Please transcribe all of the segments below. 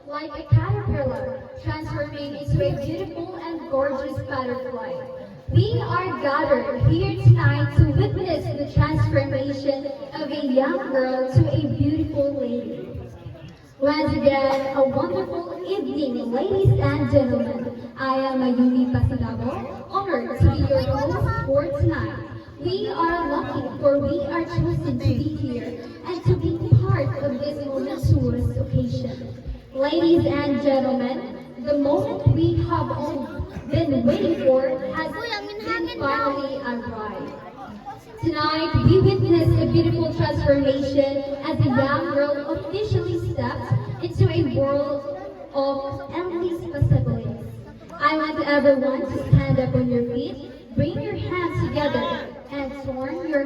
like a caterpillar, transforming into a beautiful and gorgeous butterfly. We are gathered here tonight to witness the transformation of a young girl to a beautiful lady. Once again, a wonderful evening, ladies and gentlemen. I am Ayumi Pasinabo, honored to be your host for tonight. We are lucky for we are chosen to be here and to be part of this momentous occasion. Ladies and gentlemen, the moment we have all been waiting for has been finally arrived. Tonight, we witness a beautiful transformation as a young girl officially steps into a world of endless possibilities. I want everyone to stand up on your feet, bring your hands together, and turn your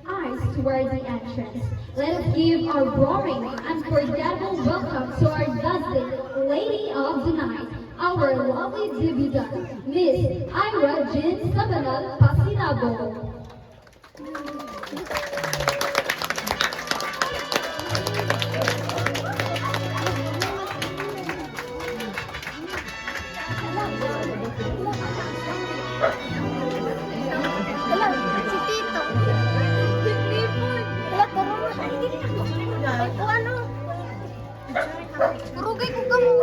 eyes toward the entrance. Let us give our roaring, unforgettable welcome to our dazzling Lady of the Night, our lovely debutante, Miss Ira Jean Sabanal Pasinabo. Wala, si Tito. Nag-report. Wala, karungan. O ano? Kurugay ko ka mo.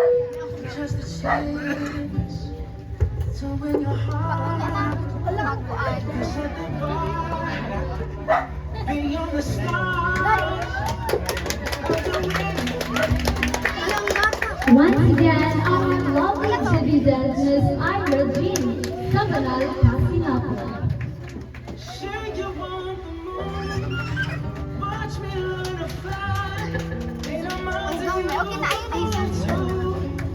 Wala ako ay. Once again, our lovely debutante, Miss Ira Jean Sabanal Pasinabo. Okay na, ayun na isa.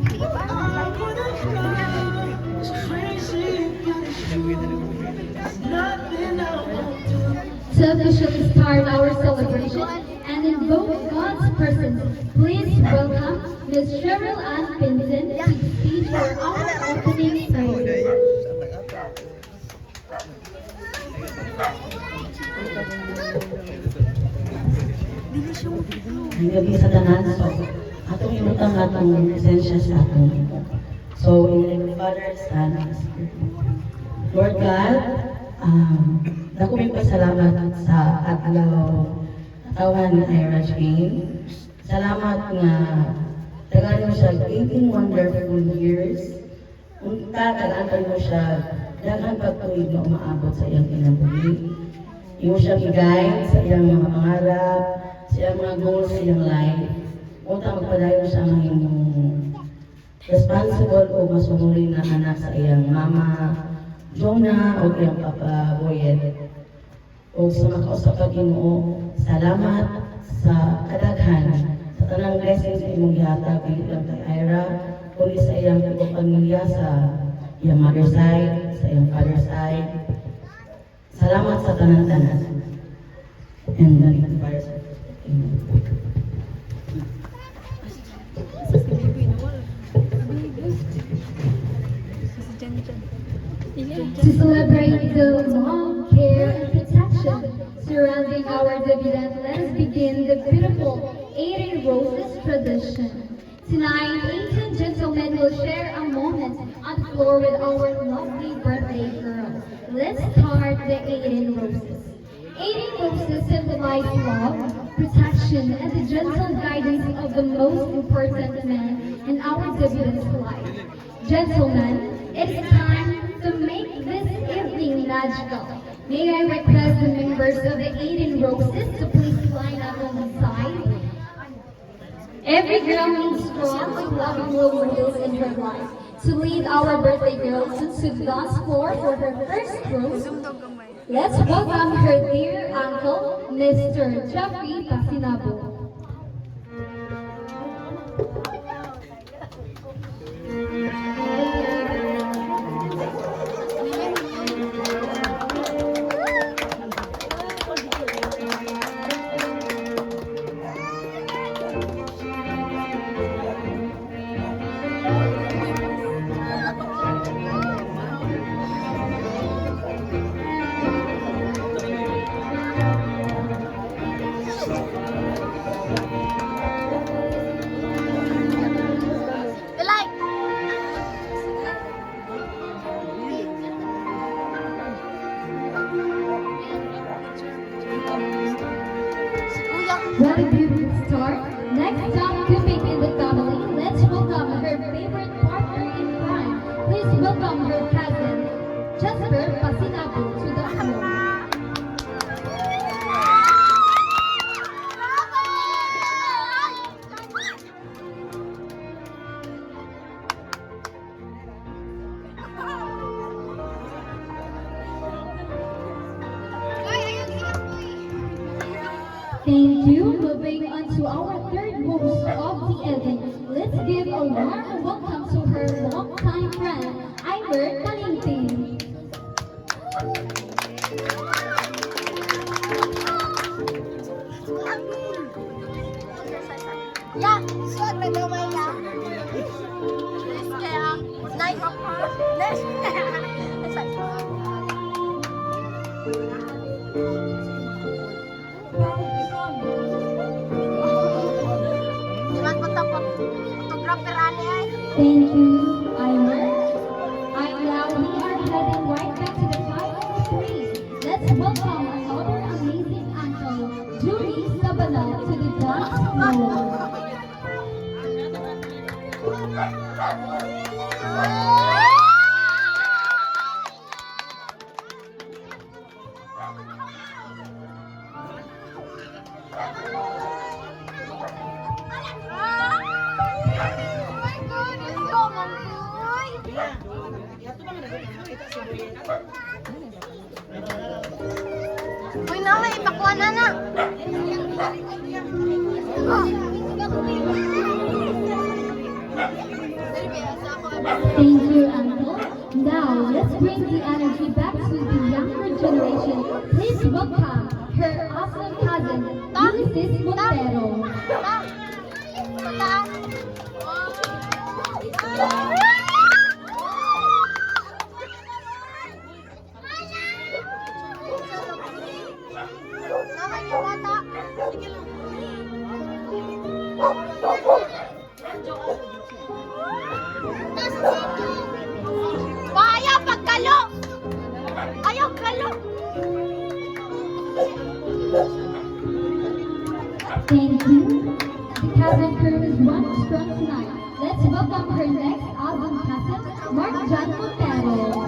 Hindi ba? To officially start our celebration and invoke God's presence, please welcome Ms. Cheryl Ann Pinson to the stage for our opening prayer. Ang gabi sa tanan, so atong imutang atong presensya sa atong. So, in the name of the Father, Son, and Spirit. Lord God, dako may pasalamat sa adlaw katawan ni Ira Jane. Salamat nga tagaan mo siya 18 wonderful years. Unta tagaan mo siya daghang pagtuig na umaabot sa iyang kinabuhi. Imo siya i-guide sa iyang mga pangarap, sa iyang mga goals sa iyang life. Unta magpadayon siya ang imong responsible o masunurin na anak sa iyang mama, Jonah o iyang papa Boyet. O sa makausap ka Ginoo, salamat sa kadaghan sa tanang blessings na imong gihatag dili lang kay Ira, kundi sa iyang ibang pamilya sa iyang mother side, sa iyang father side. Salamat sa tanan-tanan. And then, To celebrate the love, care, and protection surrounding our debutante, let us begin the beautiful 18 Roses tradition. Tonight, 18 gentlemen will share a moment on the floor with our lovely birthday girl. Let's start the 18 Roses. 18 Roses symbolize love, protection, and the gentle guidance of the most important man in our debutante's life. Gentlemen, it's time to make this evening magical. May I request the members of the 18 Roses to please line up on the side. Every girl needs strong, loving role models in her life. To lead our birthday girl to the dance floor for her first rose, let's welcome her dear uncle, Mr. Jeffrey Pasinabo. Thank you. Moving on to our third host of the event, let's give a warm welcome to her longtime friend, Imer Kalinting. Ya, suot na gamay na. Nice kaya. Nice. Nice. Diman po tapos photographer ani ay. Thank you, Imer. And now we are heading right back to the final three. Let's welcome another amazing uncle, Julie Sabala, to the dance floor. Uy, na may ipakuha na na. Thank you, Uncle. Now, let's bring the energy back to the younger generation. Please welcome her awesome cousin, Ulysses Montero. Ayaw pagkalo! Ayaw kalo! Thank you. The cousin crew is one strong tonight. Let's welcome her next album cousin, Mark John Montero.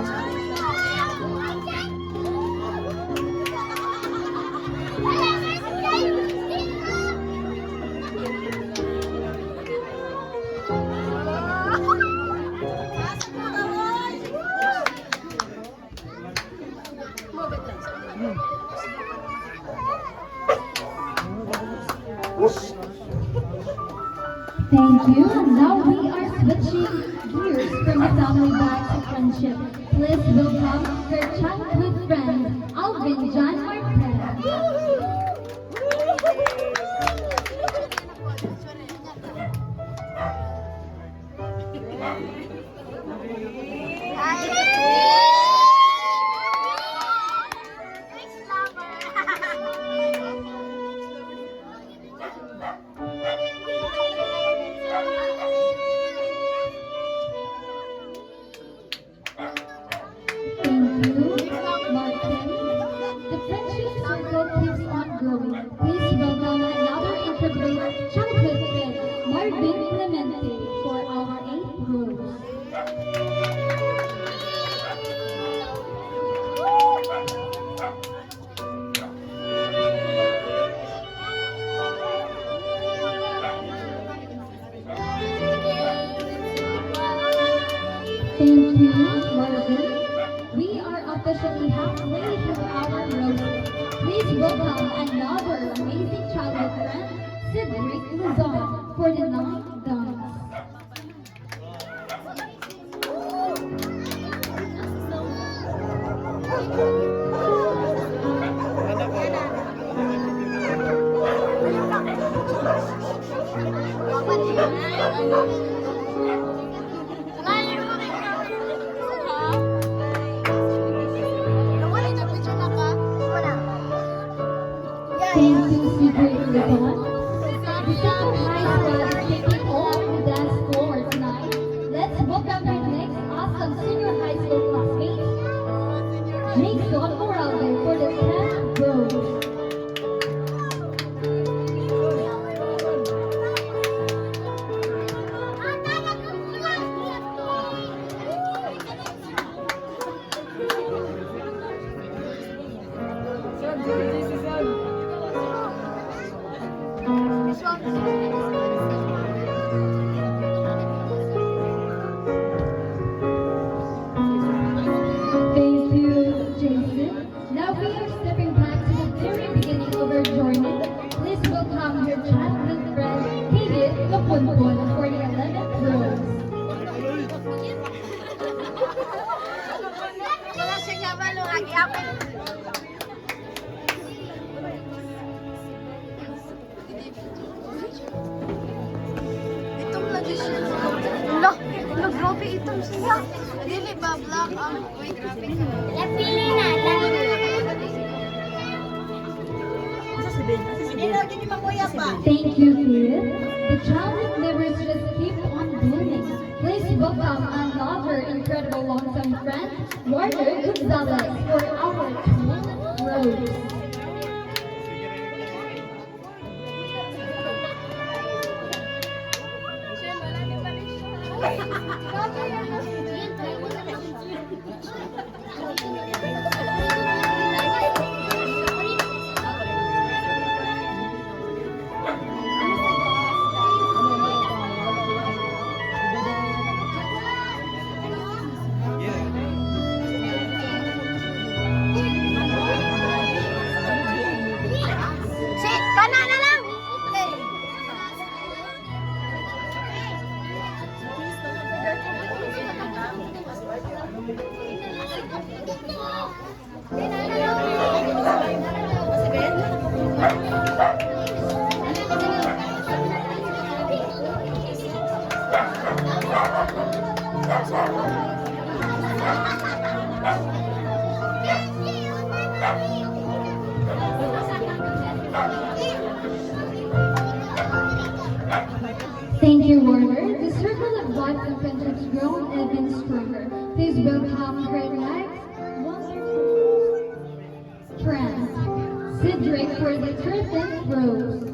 Thank you. And now we are switching gears from the family back to friendship. Please welcome her childhood friend, Alvin John Marquez. Thank you, Martin. The friendship circle keeps on growing. Please welcome another integral childhood friend, Marvin Clemente, for our 8th rose. Thank you, Marvin. We are officially halfway through our road. Please welcome another amazing childhood friend, Cedric Luzon, for the 9th dance. Thank you, Cedric Luzon. The second high squad is taking all malapit. Itom lagi siya. Wala, grabe itom siya. Dili ba black ang wait, grabe ka. Lapili na, lapili na. Thank you, kid. The childhood livers just keep on blooming. Please welcome another incredible long-time friend, Warner Gonzalez, for our twin Rose. Sit, kana na lang. Thank you, Warner. The circle of life and friendships grown even stronger. Please welcome her next wonderful friend, Cedric, for the 13th Rose.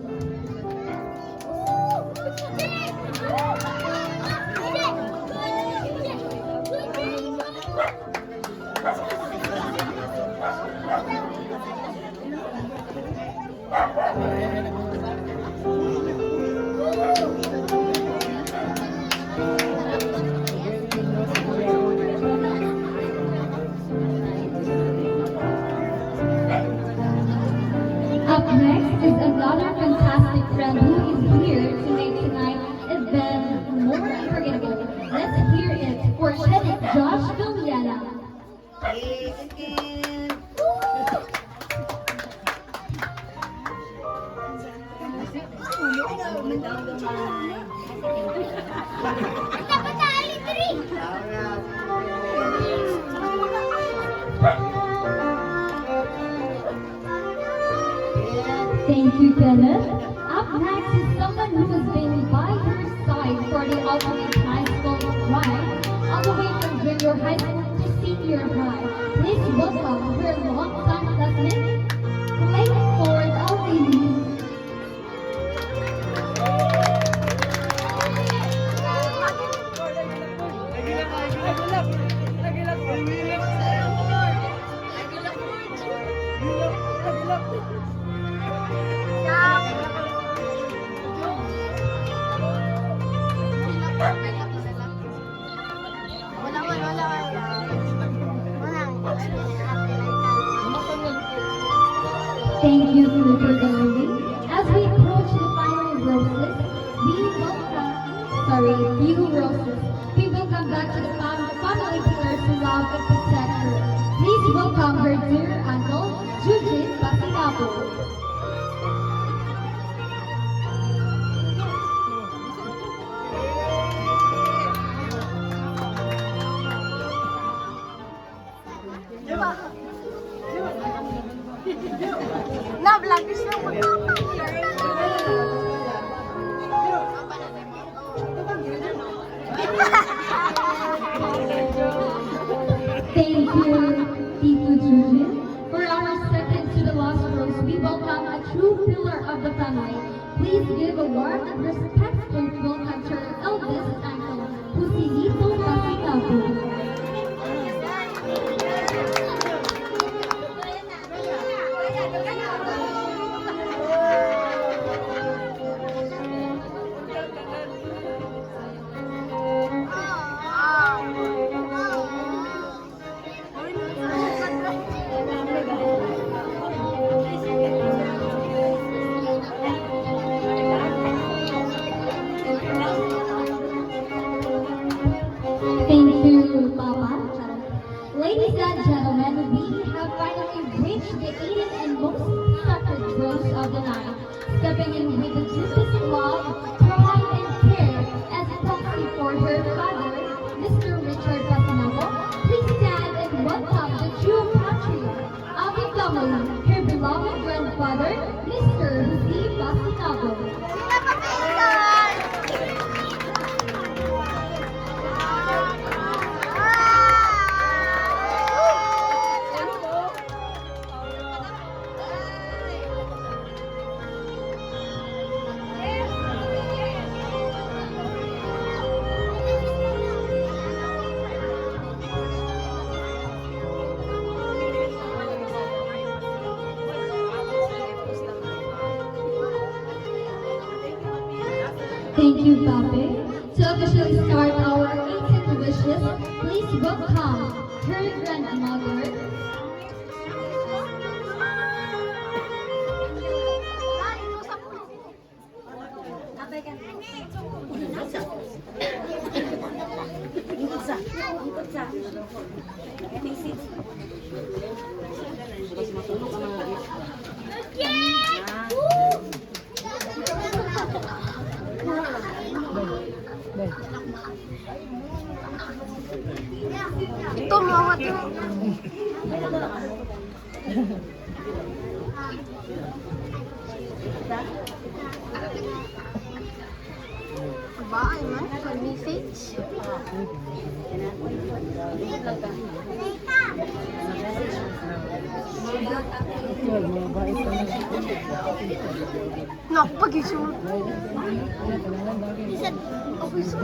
Up next is another fantastic friend who is here to make tonight even more unforgettable. Let's hear it for Sheriff Josh Villena. Thank you, Kenneth. Up next is someone who has been by your side for the ultimate high school ride, all the way from junior high school to senior high. Please welcome her longtime classmate, Clay Ford Alvini. Thank you, Clay, for joining. As we approach the final roses, we welcome back to the family pillars who love and protect her. Please welcome her dear uncle, Jujin Basinapo. Na, vlog is lang Thank you, Tito Jujin. For our second to the last rose, we welcome a true pillar of the family. Please give a warm and respectful welcome to our eldest uncle, Joselito Basinapo. Ladies and gentlemen, we have finally reached the 18th and most sacred rose of the night, stepping in with the deepest love, pride, and care as a proxy for her father, Mr. Richard Pasinago. Please stand and welcome the true patriarch of the family, her beloved grandfather, Mr. Jose Pasinago. Thank you, Pape. To officially start our 18th wishes, please welcome her grandmother, Ito, mawat mo. Bahay man, message. Nak, pag-isun. Ako isa.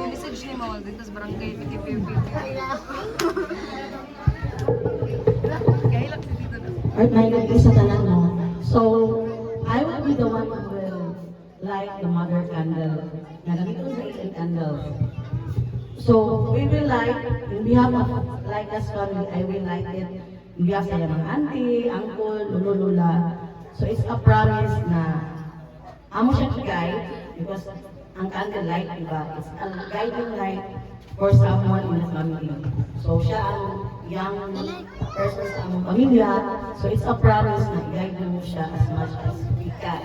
Message ni mo dito sa barangay PTPP. At may naging sa tanan mo. So, I will be the one who will light the mother candle. Nandito sa 18 candles. So, we will light, in behalf of Lighthouse family, I will light it in behalf sa mga auntie, uncle, lolo, lola. So, it's a promise na amo siya i-guide because ang candle light, diba? It's a guiding light for someone in the family. So, siya ang young person sa among pamilya. So, it's a promise na i-guide mo siya as much as we can.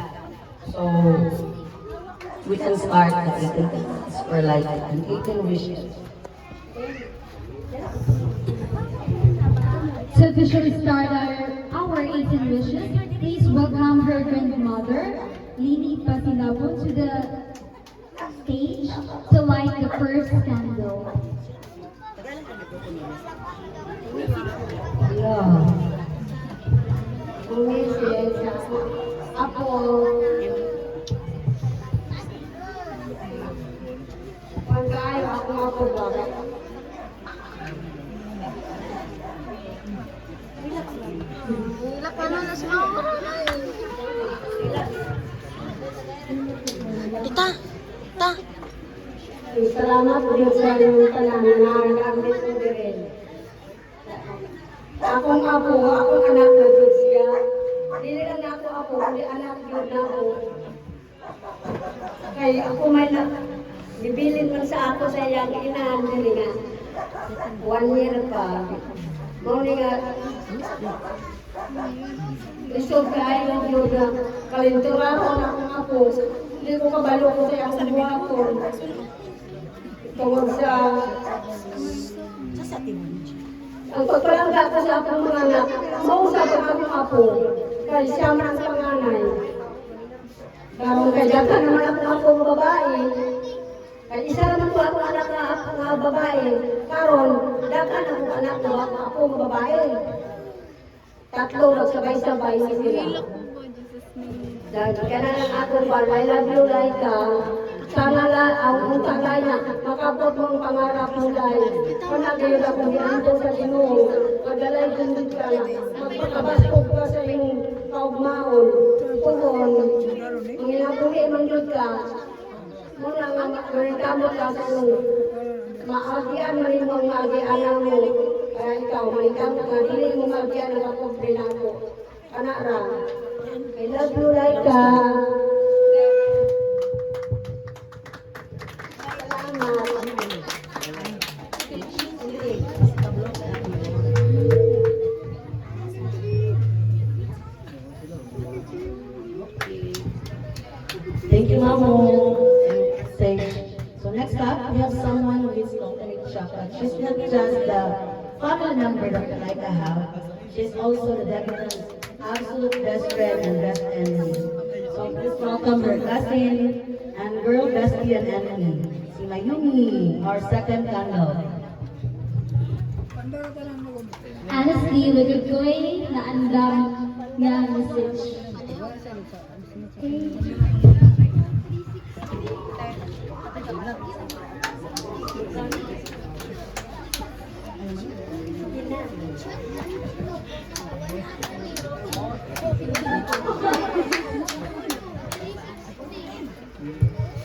So, we can start the 18 wishes for life and 18 wishes. To officially start our 18 wishes, please welcome her grandmother, Lini Pasinago, to the stage to light the first candle. Yeah. Umisis, ako, pagkain ako ba? Hilak na na sa mga. Tita, ta. Salamat din sa inyong tanan na nagamit ko din. Akong apo, akong anak na Diyos siya. Dili lang ako apo, kundi anak Diyos na ako. Kaya ako may na, bibilin man sa ako sa iyang inahan dili nga. 1 year pa. Mauning nga, isog ka ay ng Diyos na kalintura ko na akong apo. Hindi ko kabalo ko sa iyang buha ko. Tungkol sa ang pagpalangga ko sa akong mga anak, mausap ang akong apo, kaya siya man ang panganay. Karon kay dagan naman akong akong babae, kaya isa naman ko akong anak na akong babae, karon dagan akong anak na akong babae. Tatlo nagsabay-sabay sila. Dahil kaya na lang ako pa, I love you, Laika. Sana lang ang tagay na makabot mong pangarap mo dahil panagayon ako niyanto sa Ginoo. Magalay gundit ka na. Magpakabasok ka sa iyong kaugmaon. Pugon. Ang inabuli man yun ka. Muna nga manikamot ka sa iyong maagian man imong maagianan mo. Kaya ikaw, malikang nga, dili mo maagian ang kapobre na ako. Kana ra. I love you, Laika. Salamat. Thank you, Mamo. And so next up, we have someone who is totally chocolate. She's not just the family member that Laika have. She's also the Deborah's absolute best friend and best enemy. So please welcome her cousin and girl bestie and enemy, si Mayumi, our second candle. Honestly, nagagawin na andam nga message.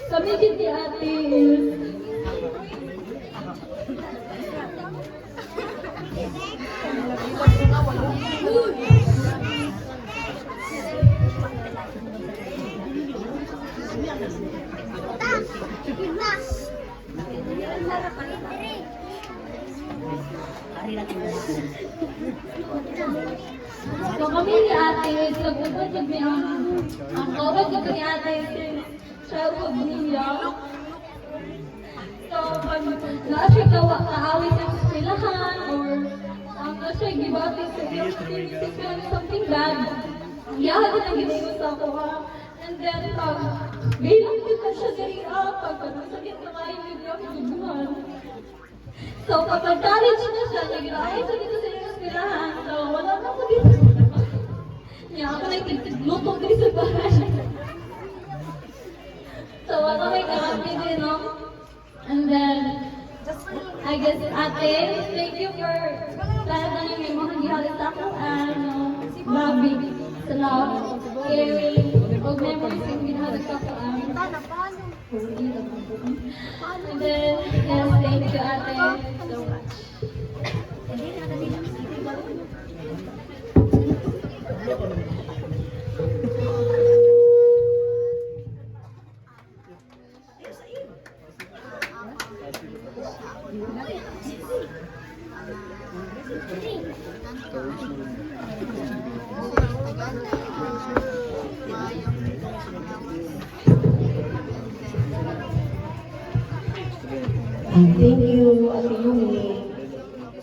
Kami giti ate. So kami ni ate, nagpupod kami ang kawag ko ni ate since childhood niya. So pag na siya kaawit sa eskwelahan or na siya gibatin sa girlfriend, something bad. Iyahan din ang ginagawa sa ako ha. And then pag bilang kita siya diri pag sakit na kayo yung grabe. So kapag college na siya, nag-aay sa dito sa eskwelahan. So wala na ako dito. Niya ako na itigluto dito sa bahay. So wala may karami din, no? And then, I guess, ate, thank you for lahat na yung mga gihalit sa ako. And loving, sa love, caring, og memories yung gihalit sa ako. And then, yes, thank you, ate, so much. And thank you, Ate Yumi.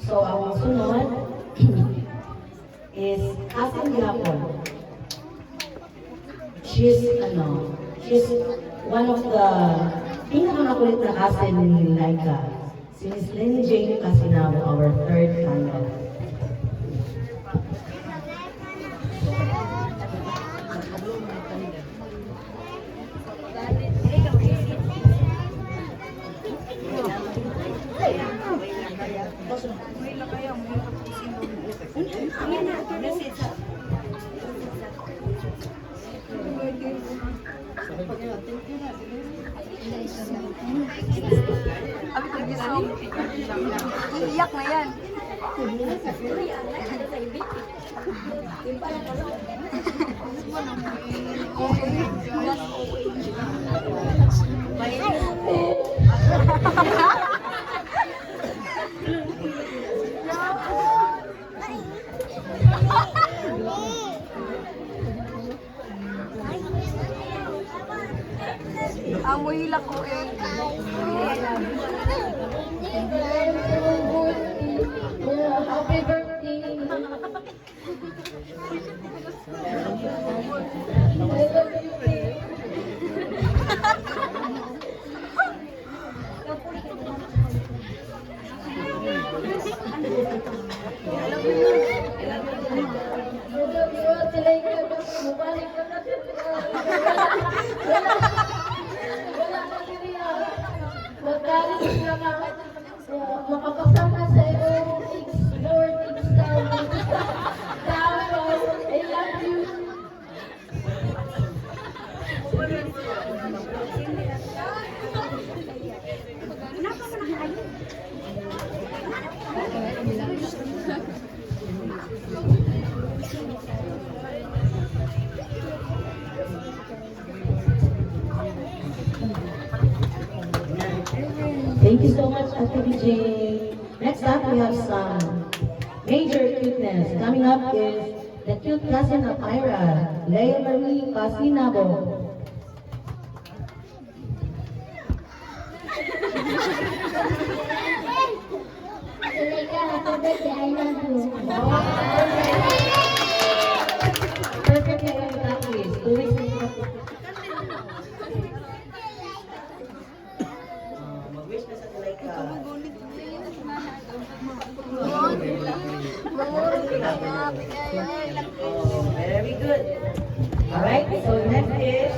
So, ang sunod is Asin Yapon. She's one of the pinakamakulit na asin ni Laika. Si Miss Lynn Jane Casinao, our third candle. Abi ko giso. Iiyak na yan. Ang muhila ko eh. Happy birthday. Thank you so much, Ate BJ. Next up, we have some major cuteness. Coming up is the cute cousin of Ira, Leia Marie Pasinabo. Zuleika, happy birthday, I love you. Perfect kayo yung top quiz. 2 weeks na mag-wish na sa Zuleika. Oh, very good. Alright, so next is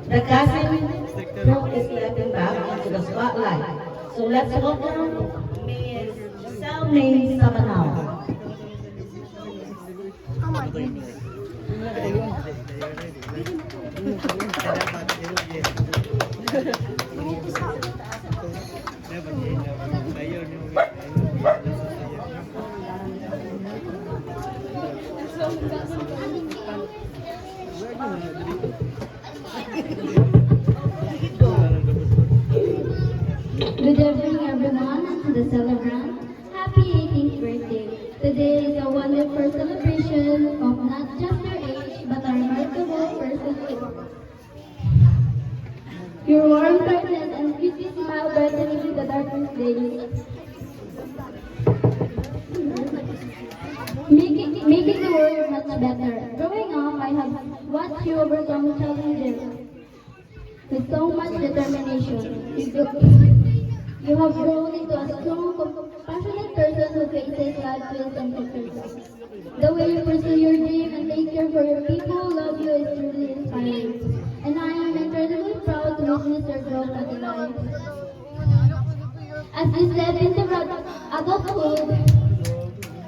the cousin who is stepping back into the spotlight. So let's welcome Miss Selmy Samanao. Good evening, everyone, and to the celebrant. Happy 18th birthday. Today is a wonderful celebration of not just your age, but a remarkable personhood. Your warm brightness and pretty smile brightening the darkest days. Making the world much better. Growing up, I have watched you overcome challenges with so much determination. You have grown into a strong, compassionate person who faces life with and the way you pursue your dream and take care for your people who love you is truly inspiring. And I am incredibly proud to witness your growth as a life. As you step into adulthood,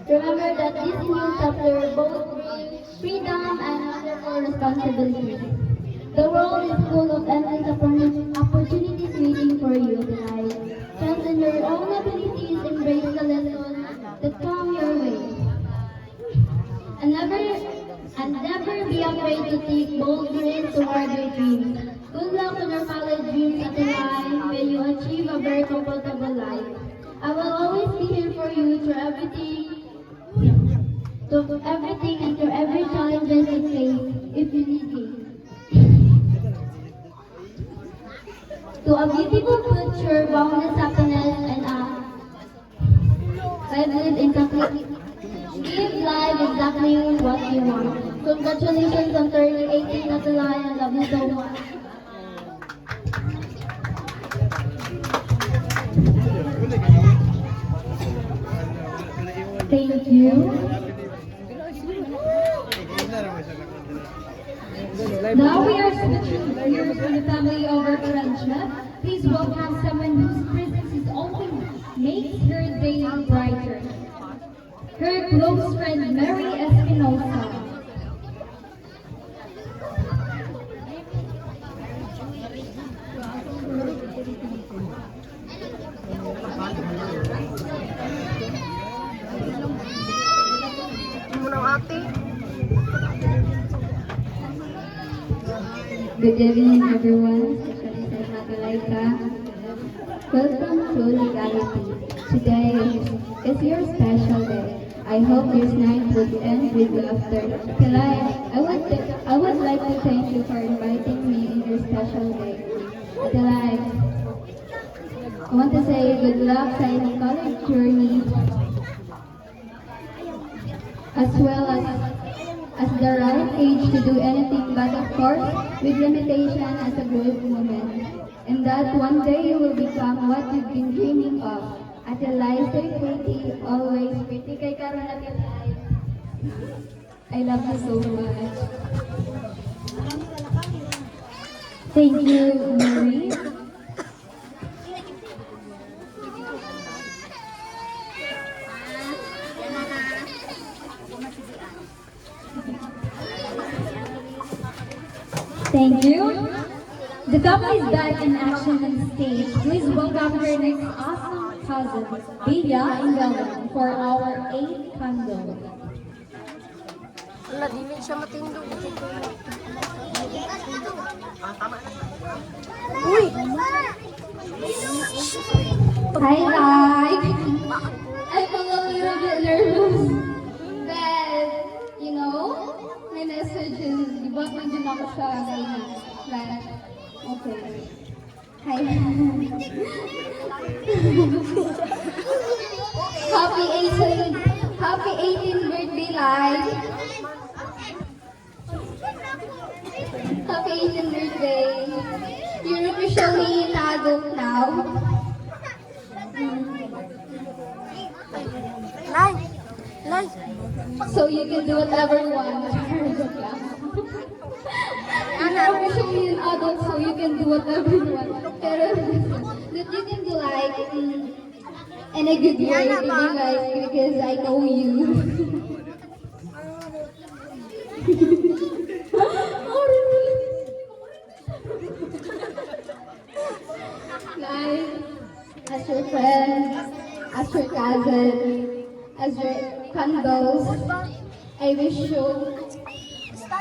remember that this new chapter both brings freedom and wonderful responsibilities. The world is full of endless opportunities waiting for you tonight. Trust in your own abilities, embrace the lessons that come your way. And never be afraid to take bold risks toward your dreams. Good luck on your college dreams at the life where you achieve a very comfortable life. I will always be here for you through everything and through every challenges you face if you need me. To a beautiful future, boundless happiness, and live life exactly what you want. Congratulations on turning 18 at the line. I love you so much. Thank you. Now we are switching gears to the family over friendship. Please welcome someone whose presence is always makes her day brighter. Her close friend Mary Espinosa. Good evening, everyone. Welcome to Legality. Today is your special day. I hope this night would end with laughter. I would like to thank you for inviting me in your special day. Tilay, I want to say good luck sa inyong college journey, as well as the right age to do anything, but of course, with limitation as a good moment. And that one day you will become what you've been dreaming of. At the life, stay pretty, always pretty. Kay Karon at your life. I love you so much. Thank you, Mary. Thank you. The couple is back in action on stage. Please welcome her next awesome cousin, Bia and Bella, for our 8th candle. Wala, di siya matindog. Uy! Hi, like. I'm a little bit nervous. But, you know, my message is, ibang nandiyan ako sa ngayon. Like, okay. Hi. Happy 18th birthday, like. Happy 18th birthday. You're officially an adult now. Lai! So you can do whatever you want. You're officially an adult, so you can do whatever you want. Pero that you can do like in a good way, maybe like because I know you. Like as your friend, as your cousin, as your candles, I wish you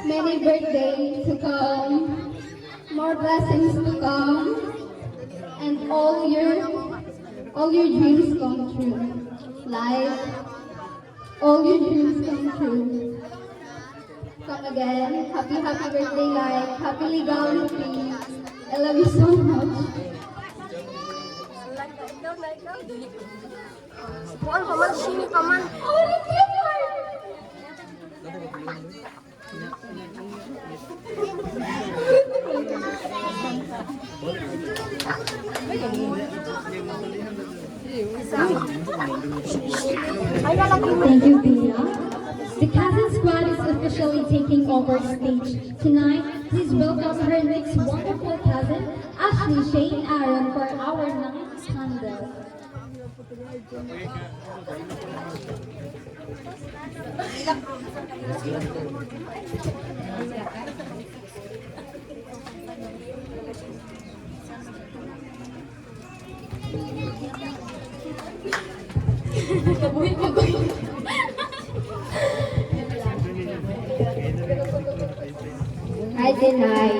many birthdays to come, more blessings to come, and all your dreams come true. Like all your dreams come true. Come again. Happy birthday, like happy legality. I love you so much. Buwan pa man, sini pa man. Oh, thank you, Lord. Thank you, Bea. The cousin squad is officially taking over stage tonight. Please welcome her next wonderful cousin, Ashley Shane Aaron, for our ninth candle. I deny.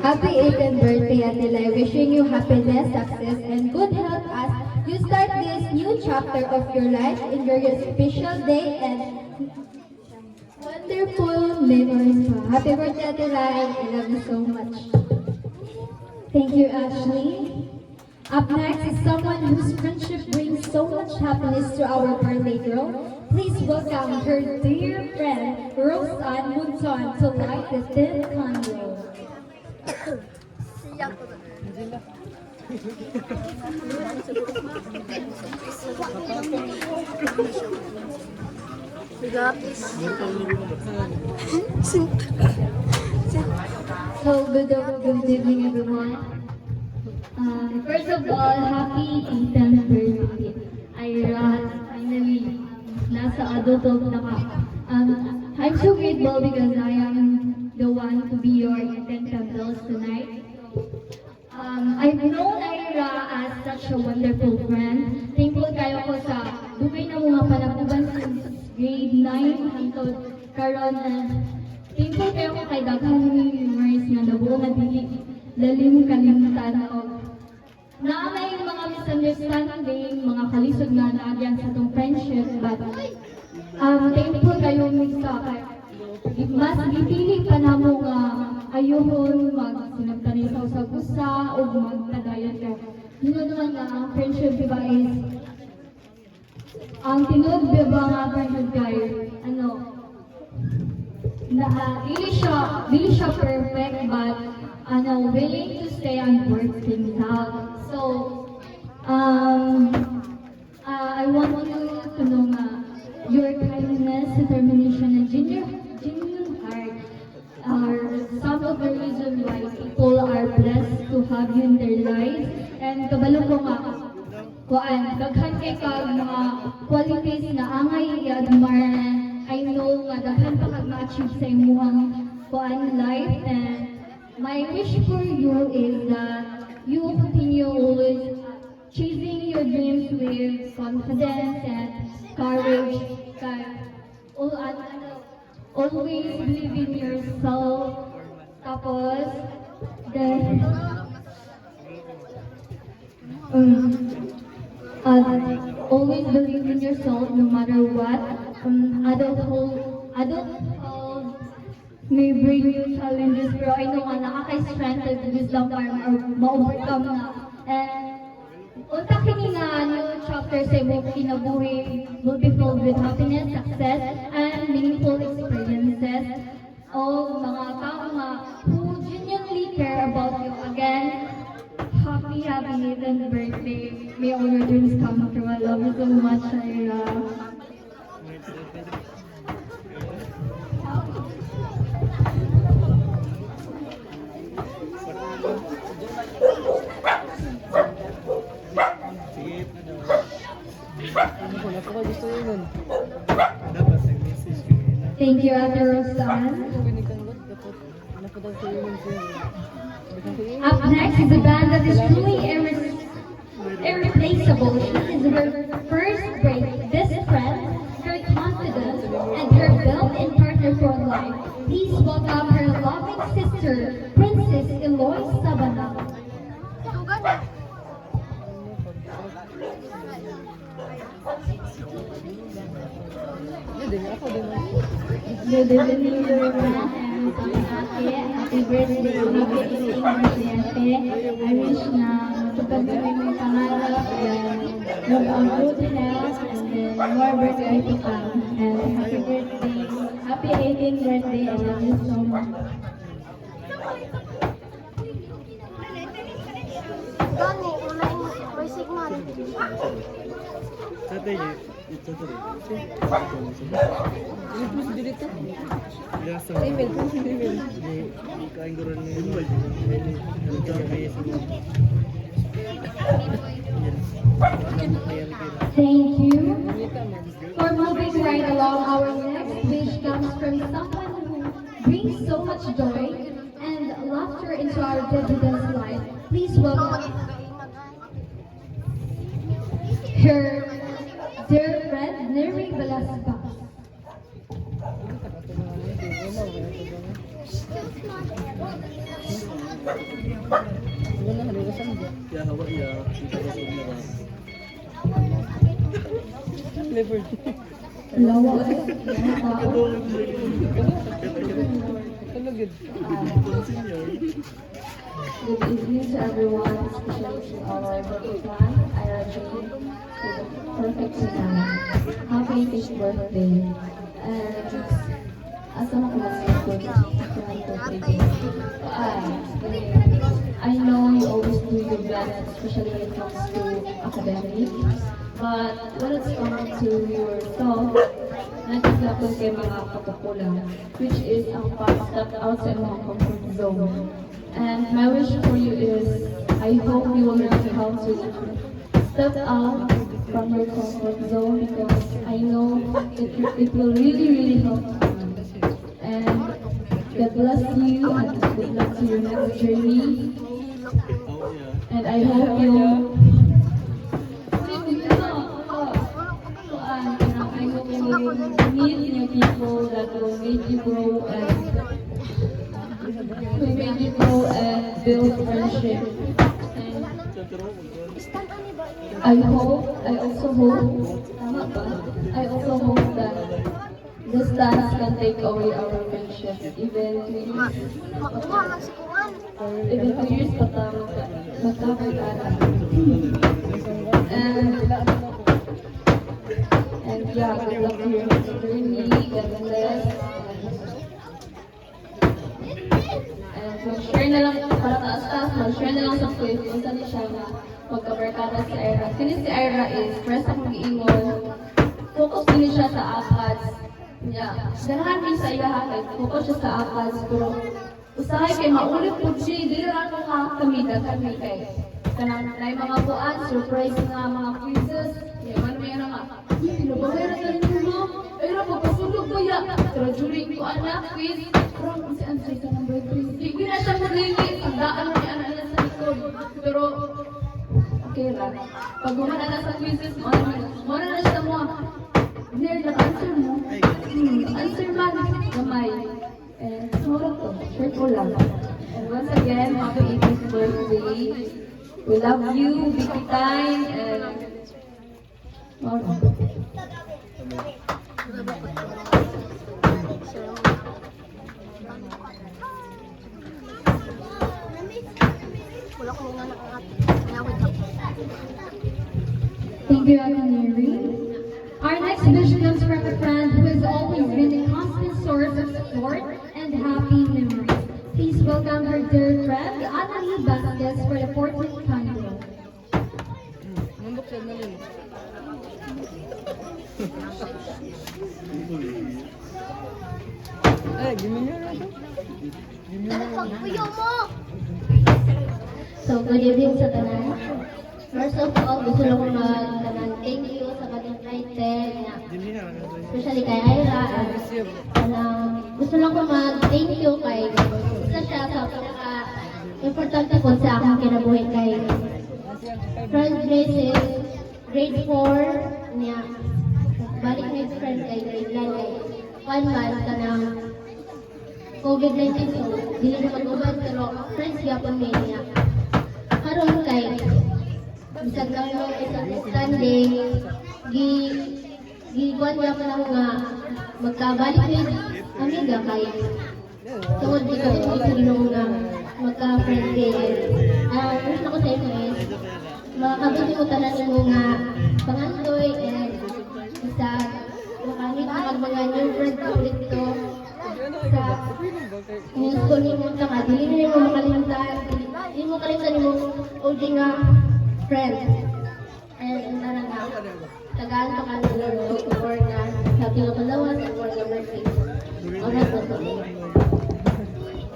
Happy 18th birthday, Adela. Wishing you happiness, success, and good health as you start this new chapter of your life. Enjoy your special day and wonderful memories. Happy birthday, Adela. I love you so much. Thank you, Ashley. Up next is someone whose friendship brings so much happiness to our birthday girl. Please welcome her dear friend, Roseanne Munton, to light the 10th candle. So, good evening, everyone. First of all, happy 18th birthday. Finally, nasa adulthood na ka. I'm so grateful because I am the one to be your 18th candles tonight. I've known Ira as such a wonderful friend. Thankful kayo ko sa dugay na mga panagtuban since grade 9 hangtod karon. Thankful kayo ko kay daghang memories nga nabuo nga dili lalim kalimutan og naamay mga misunderstanding, mga kalisod nga naagyan sa itong friendship, but thankful kayo misa kay mas gipili pa na mo nga ayuhon magsinagtanisaw sa gusa o magtadayan ka. Yun naman nga ang friendship diba is ang tinud diba nga friendship kayo dili siya perfect but willing to stay and work things out. So, I want you to know your kindness, determination, and genuine heart are some of the reasons why people are blessed to have you in their lives. And kabalo ko nga, daghan kay kag mga qualities na angay i-admire. I know nga daghan pa kag ma-achieve sa imuhang life, and my wish for you is that you will continue always chasing your dreams with confidence and courage. Always believe in yourself. Tapos, Always believe in yourself no matter what. Adulthood may bring you challenges, pero I know nga nakaka-strengthen wisdom para ma-overcome na. And unta kini nga new chapter sa imong kinabuhi will be filled with happiness, success, and meaningful experiences. O mga tao nga who genuinely care about you. Again, happy and birthday. May all your dreams come true. I love you so much, Shaira. Thank you, Ate Rosan. Up next is a band that is truly irreplaceable. She is her first break, best friend, her confidant, and her built-in partner for life. Please welcome her loving sister, Princess Eloy Sabana. Tugan. Good evening, everyone. Happy birthday. Happy 18th birthday, Ate. I wish na matupad kami mong pangarap and have a good health and then more birthday to come. And happy birthday. Happy 18th birthday. I love you so much. Gani, unay may signal. Thank you. For moving right along, our next wish comes from someone who brings so much joy and laughter into our residents' life. Please welcome her dear friend, Neri Velasquez. Ya hawa ya kita masuk merah. Hello. Good evening to everyone, especially to our birthday plan. I agree with the perfect design. Happy 18th birthday. And asa mo kung mag-support I know you always do your best, especially when it comes to academics. But when it's come to yourself, nagkakapon kayo mga kapakulang, which is ang pag-step out sa mga comfort zone. And my wish for you is, I hope you will learn how to step out from your comfort zone because I know it will really help you. And God bless you and good luck to your next journey. And I hope you meet new people that will make you grow and build friendship. And I also hope that distance can take away our friendship. Even 2 years, even 2 years magkakailangan. And yeah, good luck to your next journey. God bless. And mag-share na lang, para taas-taas, mag-share na lang sa quiz kung saan siya na magkabarkada si Ira. Kini si Ira is, first akong giingon, focus din siya sa ACADS. Yeah, ganahan din sa iya kay focus siya sa ACADS, pero usahay kay maulit po siya, dili ra ko kami kay kanang na mga buwan, surprise nga mga quizzes. Yaman may ano nga, pinabahira ka rin mo, pero pagpasulog ko ya, pero jury ko anak, quiz, pero kung si answer sa number 3, hindi na siya maglili, ang daan mo niya na sa likod, pero okay lang. Pag gumana na sa quizzes, mo na siya mo, nag-answer mo, answer man, gamay, and sumurot to, share ko lang. And once again, happy 18th birthday. We love you, big time, and Wala ko nga nakakati. Pinawid lang. thank you, Ate Mary. Our next wish comes from a friend who has always been a constant source of support and happy memories. Please welcome her dear friend, Annalie Vasquez, for the 14th candle. Nandok siya na rin. Eh, gimme niya na ito. Gimme niya na. Pagpuyo mo! So, good evening sa tanan. First of all, gusto lang ko mag-tanan thank you sa kanyang title na especially kay Ira. Gusto lang ko mag-thank you kay isa siya sa pinaka-importante ko sa aking kinabuhi kay Friend Grace grade 4 niya. Balik na yung friend kay grade 9 kay 1 month ka ng COVID-19. So, dili na mag-ubad pero friends yapon niya. Karon kay bisag lang yung misunderstanding gikuan niya pa lang nga magkabalik with amiga kay tungod di ko ginoo nga magka-friend kayo. Gusto ko sa inyo is makakabili ko tanan mo nga pangandoy and isa makamit na mga new friend ko ulit to sa school ni mo ka dili mo makalimutan. Hindi mo kalimutan mo OG nga friend. And tara nga, tagaan pa ka nila or na happy na palawan or na mercy. Alright,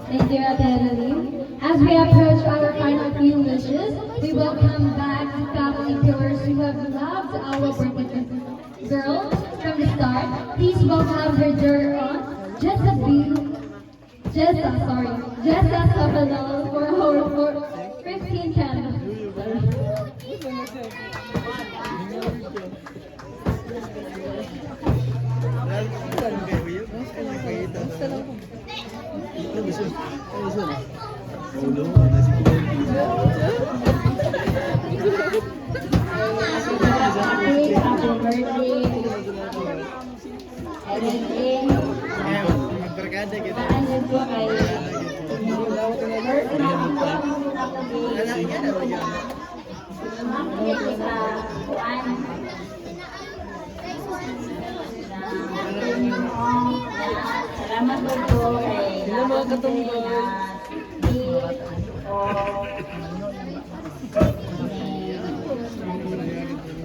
Thank you, Ate Annalie. As we approach our final few wishes, we welcome back the family pillars who have loved our birthday girl from the start. Please welcome her dear aunt, Jessa Sabalal for her 15 candles. happy birthday. Everything. Ano po kay salamat po kay mga katumbay.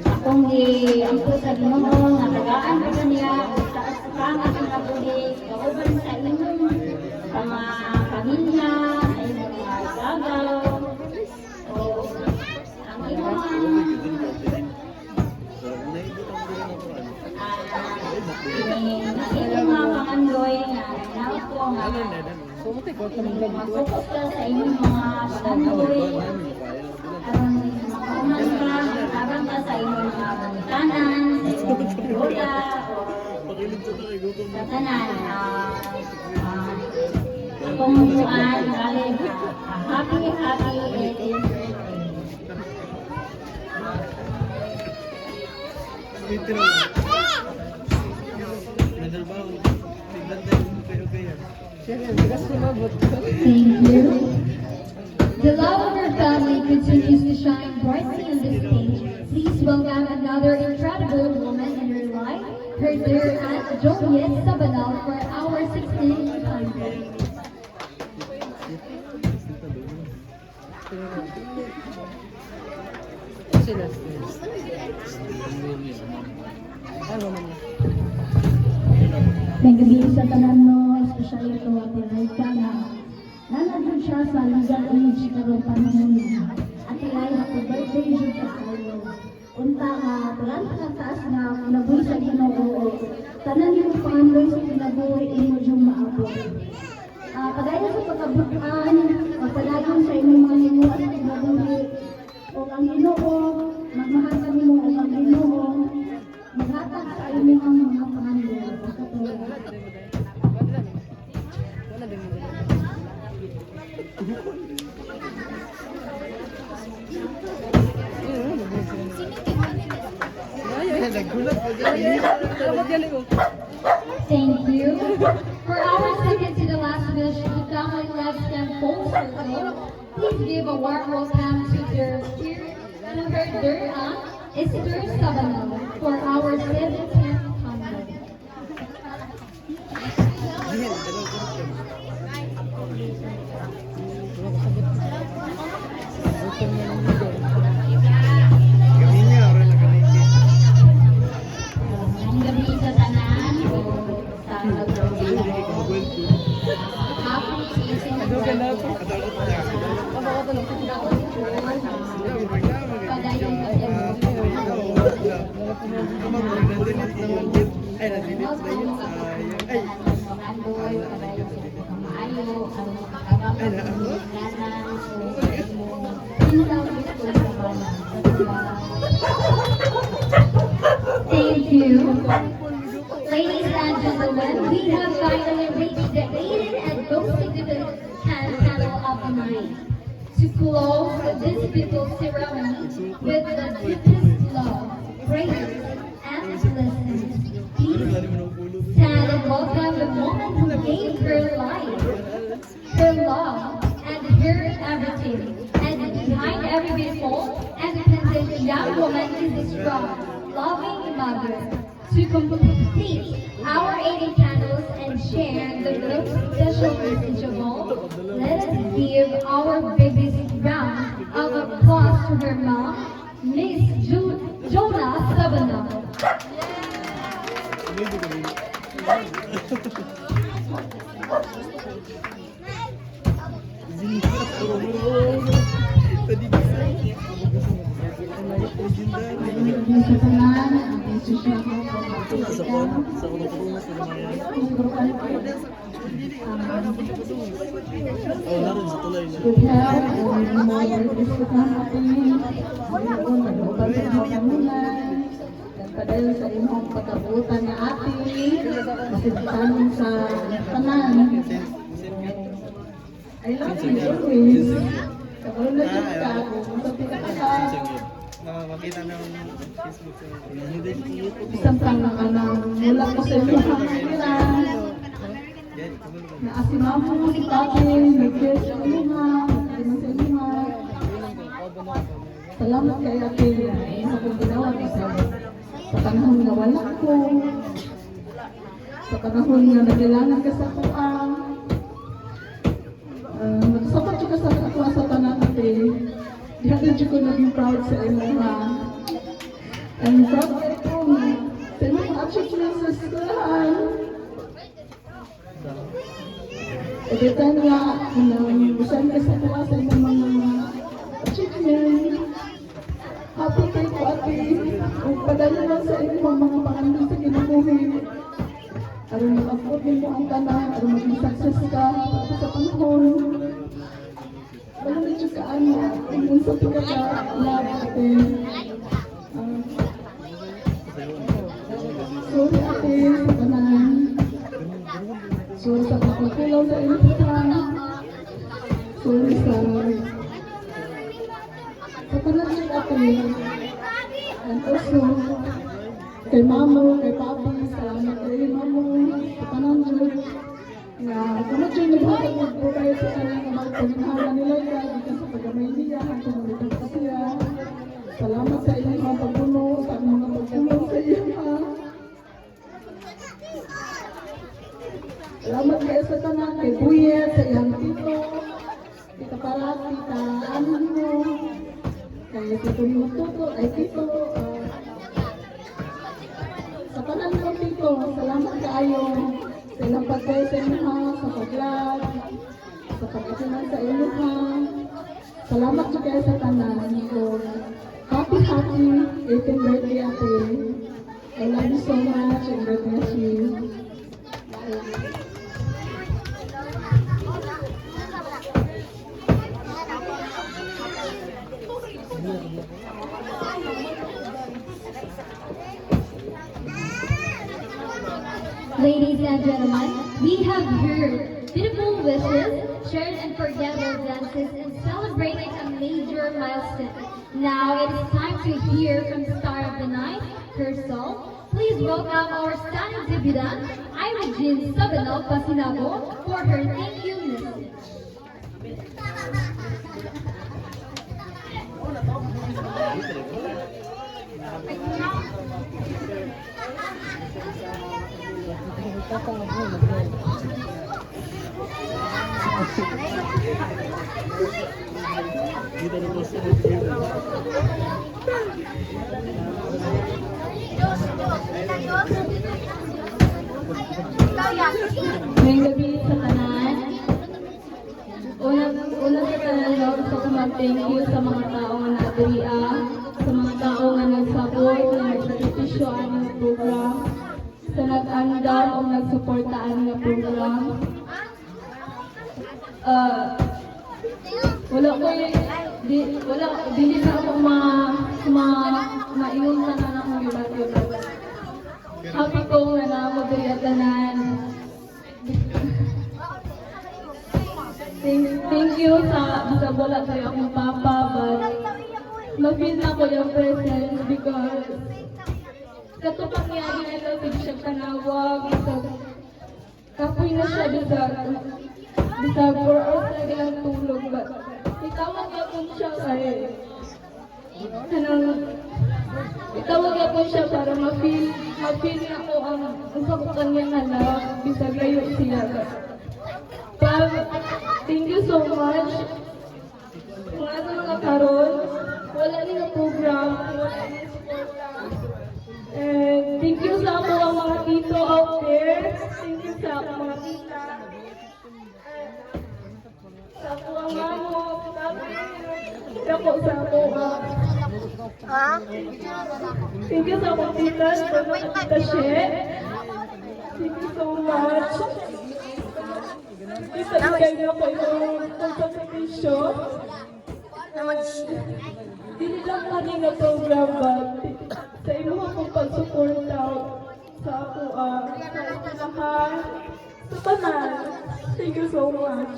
akong ang sa Ginoo nga tagaan ko kaniya sa pangat nga buhi kauban sa imong mga pamilya ay mga gagaw o ang imong mga pangandoy nga nawat ko nga mag-focus ka sa inyong mga pangandoy aron makauman ka habang ka sa inyong mga pangitanan sa inyong lola o sa tanan pumupuan galing happy 18th birthday. Thank you. The love of our family continues to shine brightly on this stage. Please welcome another incredible woman in her life, her dear Aunt Joliet Sabalal for our 16th birthday. May gabi sa tanan mo, especially ito ang Iraika na nanandun siya sa legal age karong panahon niya. At ilay, happy birthday yun sa kayo. Unta nga, talan ka taas na kinabuhi sa Ginoo. Tanan yung pangandoy sa kinabuhi, imo yung maabot. Kagaya sa pagkabutan, magpadayon sa inyong mga hinuwa sa kinabuhi. O ang Ginoo, magmahal sa nimo o ang Ginoo, maghatag sa inyong mga pangandoy. Thank you. For our second to the last wish, the family left them full circle. Please give a warm welcome to their dear aunt, Esther Sabano, for our 17th convent. Ang gabi sa tanan o sa happy season padayon ka Andoy, padayon sa kamaayo, ang makakabak Thank you. Ladies and gentlemen, we have finally reached the maiden and most significant panel of the night. To close this beautiful ceremony with the deepest love, prayers, and blessings. Please stand and welcome the woman who gave her life, her love, and her everything. And behind every beautiful and independent young woman is a strong, loving mother. To complete our 80 candles and share the most special message of all, let us give our biggest round of applause to her mom, Miss Jonah Sabano. Sa tanan, ang institusyon ko Sa kuno sa lumayan. Oh, naroon sa tulay na. good health, and more diskutan natin. Ngayon, nag-ubad sa mga kamulan. Dan padayon sa imong pagkabutan na ati. Masibitanon sa tanan. I love you always. Karoon na dyan ka, kung sa pinaka Makita ng Facebook sa isang pang mula ko sa iyo hangilan. Na asimamo mo si Pati, nag-bless sa lima, nag-bless sa lima. Salamat kay Ate sa kong ginawa ko sa panahon na wala ko. Sa panahon na nagkailangan ka sa kuang. Nagsapat siya ka sa ako sa tanan Ate. Diyan ko naging proud sa imo ha. I'm proud kay ko sa imong achievements sa eskwelahan. Every time nga, busan ka sa kuha sa imong mga achievements. Happy kay ko Ate. Kung padala lang sa imong mga pangalan sa kinabuhi. Aron makapot mo ang tanan, aron maging success ka sa panahon. Wala medyo kaano, kung sa pagkaka-love Ate. Sorry Ate, sa tanan. Sorry sa pagkakulaw sa initan. Sorry sa tanan siya Ate. And also, kay Mamo, kay Papi, salamat kay Mamo, sa tanan dyan. Nga, kung dyan naghatag po kayo sa kanyang pagpaginahan nila yan, dito sa pagkamay niya, ang tumulitang pa siya. Salamat sa ilang mga pagpuno, sa mga pagpuno sa iyo ha. Salamat kayo sa tanan, kay Buyet, sa iyang tito, Tita Parat, Tita Anon mo, kay Tito Mututo, ay Tito, sa tanan mo Tito, salamat kayo. Sa ilang pagkayo sa inyo ha, sa pag-vlog, sa pag-asinan sa inyo ha. Salamat sa kayo sa tanan. So, happy 18th birthday Ate. I love you so much and God bless you. Bye. Ladies and gentlemen, we have heard beautiful wishes, shared unforgettable dances, and celebrated a major milestone. Now it is time to hear from the star of the night herself. Please welcome our stunning debutant, Ira Jean Sabinal Pasinabo, for her thank you message. Dito na po sa Ngayong gabi sa tanan, una sa tanan daw gusto ko mag-thank you sa mga tao nga naadiriya, sa mga tao nga nag-support, nga nagsakripisyo ang program, sa nag-andam o nagsuportaan nga program. Dili na ako maingon tanan akong ibat-ibat. Happy ko nga na magdiriya tanan. Thank you sa wala kayo akong papa, but ma-feel na ko yung presence because katupang niya ginagawa ko siya kanawag, kapoy na siya bisa 4 hours na lang tulog, but itawag niya po siya kay itawag niya po siya para ma-feel niya ko ang sakutan niya na love, bisa gayo siya. But, thank you so much. Kung ano mga karon, wala nila program, wala nila program. And thank you sa ako ang mga tito out there. Thank you sa ako mga tita. Sa ako ang mamo, sa ako sa ako thank you sa akong tita, sa mga tita She. Thank you so much. Isagay niyo ko yung pagsasakrisyo. Dili lang kami nga program ba? Sa imo akong pagsuporta sa ako, sa unahan, sa tanan. Thank you so much.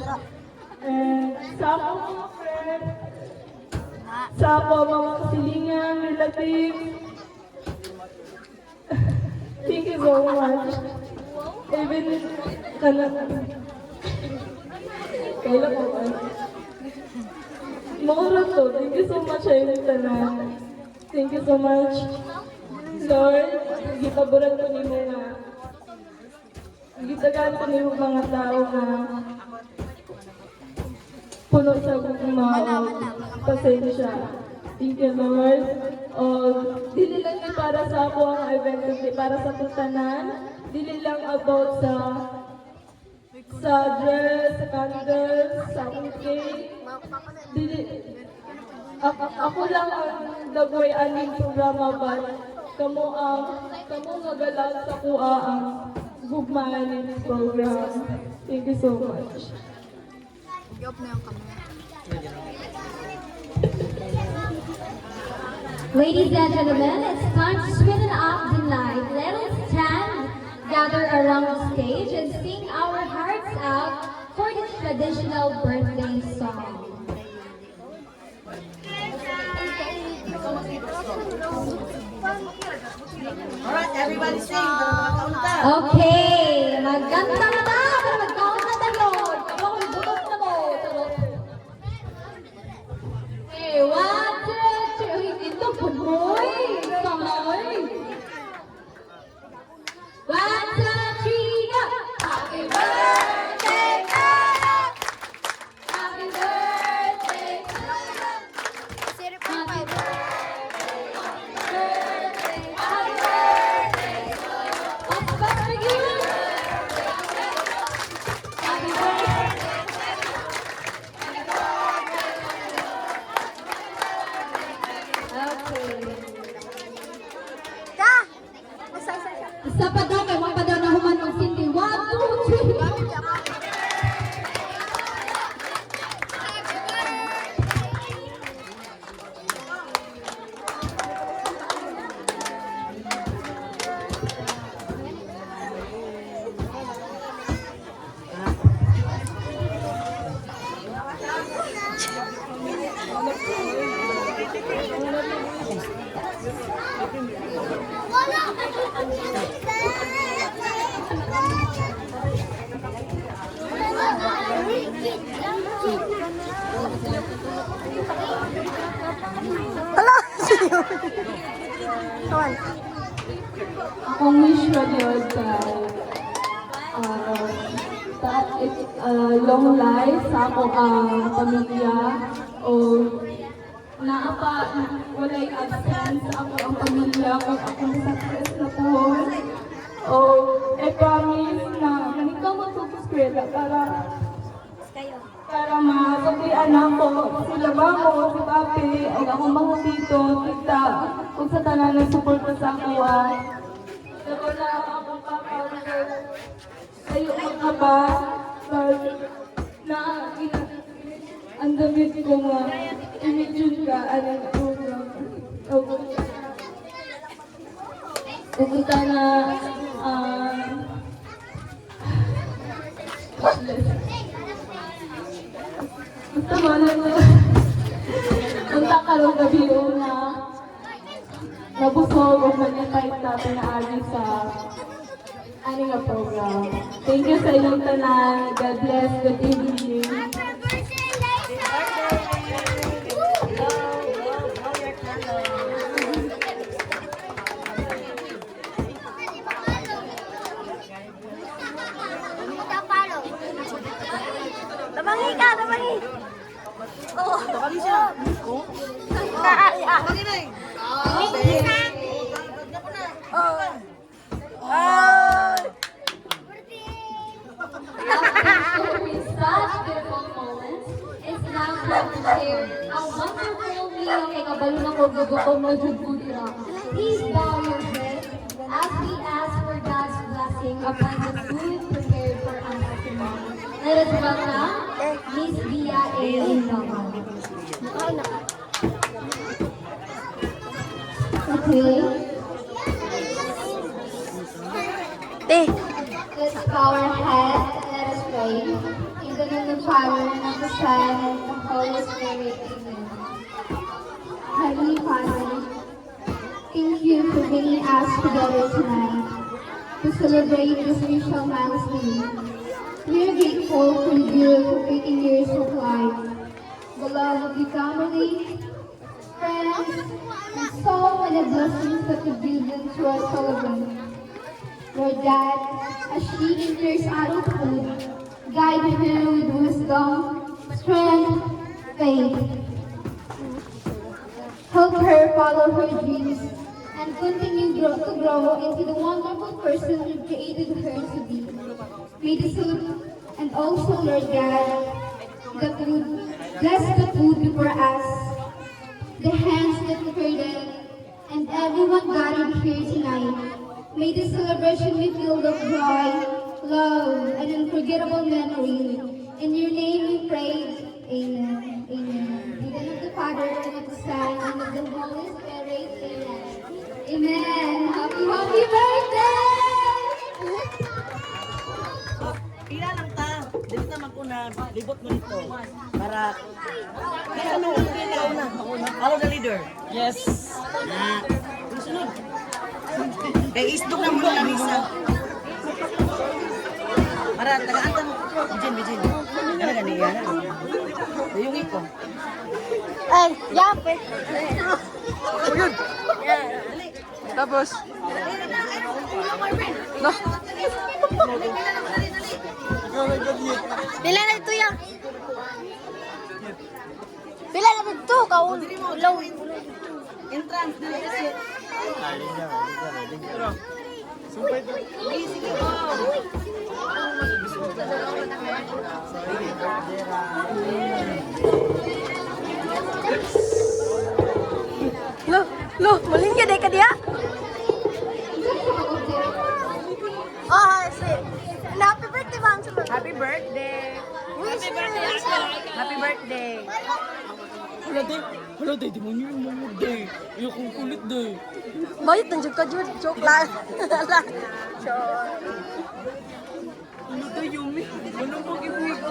And sa ako mga friend, sa ako mga kasilingan, relatives. Thank you so much. Even kailan po ba? Maura to. Thank you so much sa inyong tanan. Thank you so much. Lord, gitaburan ko ni mo nga. Gitagaan ko ni mo mga tao nga puno sa mga pasensya. Thank you, Lord. Dili lang ni para sa ako ang event, kundi para sa tanan. Dili lang about sa dress, sa candles, sa cake. Ako lang ang dagway aning programa ba? Kamu nga galang sa kuha ang gugmaan ng program. Thank you so much. Ladies and gentlemen, it's time to sweeten up the night. Let us stand, gather around the stage, and sing our hearts out for the traditional birthday song. Alright, everybody sing. Okay, maganda na ta, pero magkaon na tayo. Kamo ko butot na mo. Okay, 1, 2, 3. Ito po boy. Samay. 1, 2, 3, go. Happy birthday to you. Happy birthday to you. Happy birthday. Happy birthday to you. What's back for you? Happy birthday. Okay. Isa pa daw, kay wala pa daw nahuman ng sindi. 1, 2, 3. Hala! Kawan. Akong wish ra gyud kay long life sa akong pamilya o naapa walay absence ako ang pamilya kung akong success na tahon o I promise na manikaw magpupuskwela para masuklian ako sila mamo, si papi, o akong mga tito, tita, kung sa tanan ng suporta sa ako Diba na akong papa, kayo mga ba, ang damit ko nga, imidyon ka, anong program. Pupunta na, basta wala na, punta ka rin gabi na, nabusog o mag-invite natin na agi sa ano nga program. Thank you sa inyong tanan. God bless. Good evening. Tabangi ka, tabangi. Oh, tabangi siya. Oh. Tabangi na. With such beautiful moments, it's now time to share a wonderful meal kay kabalo na ko gugutom na jud ko dira. Please bow your head as we ask for God's blessing upon the food prepared for our testimony. Let us welcome Miss Via A. Indama. Okay. Let's bow our heads and let us pray. In the name of the Father, and of the Son, and of the Holy Spirit. Amen. Heavenly Father, thank you for bringing us together tonight to celebrate this special milestone. We are grateful for the beautiful 18 years of life, the love of the family, friends, and so many blessings that you've given to our children. Lord God, as she enters adulthood, guide her with wisdom, strength, faith. Help her follow her dreams and continue to grow into the wonderful person you created her to be. May the food and also, Lord God, the food, bless the food before us, the hands that prepared it, and everyone gathered here tonight. May this celebration be filled of joy, love, and unforgettable memories. In your name we pray. Amen. Amen. In the name of the Father, and of the Son, and of the Holy Spirit. Amen. Amen. Happy birthday! Pila lang ta. Dito naman ko na libot mo nito. Para ano na. Follow the leader. Yes. Sunod. Kay isdog na mo lang isa. Para tagaan ta mo. Bijin. Ano gani yan? Dayungi ko. Ay, yape. Yun. Tapos. No. Pila na ito yan. Pila na ito, kaul. Ulaw. Entrance dili kasi. Lo, malingya day ka diya? Oh, happy birthday, ma'am. Happy birthday. Happy birthday. Happy birthday. Hala, day, di mo niyo yung day. Ayokong kulit, day. Bayot, nandiyo ka, Jude. Joke lang. Sure. Ano day, Yumi? Anong pag-ibig?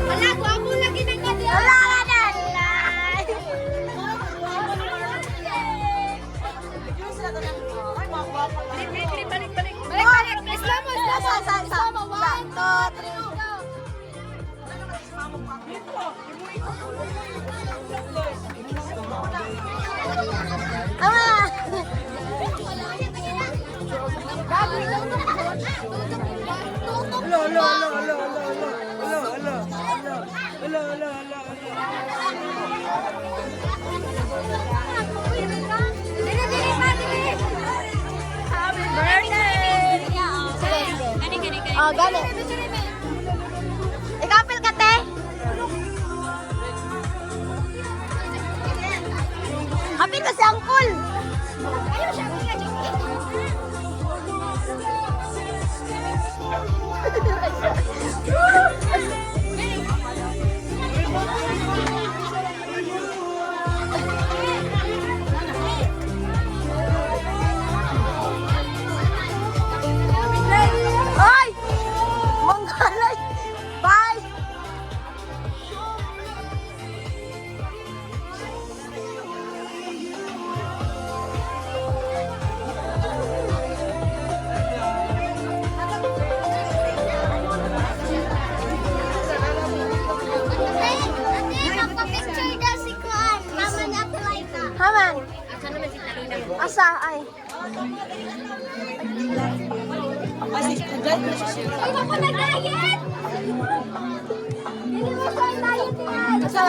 Wala, guwapo lagi ng kanya. Wala ka na. Balik. Slow mo. 1, 2, 3, go. Happy birthday! Oh, gani. Ikapil ka, te. Kapil ka si Angkol. Ay! Manggalay! Bye! Haman. Asa ay. Ay, ako nag-diet! Hindi mo sa diet yan. Asa?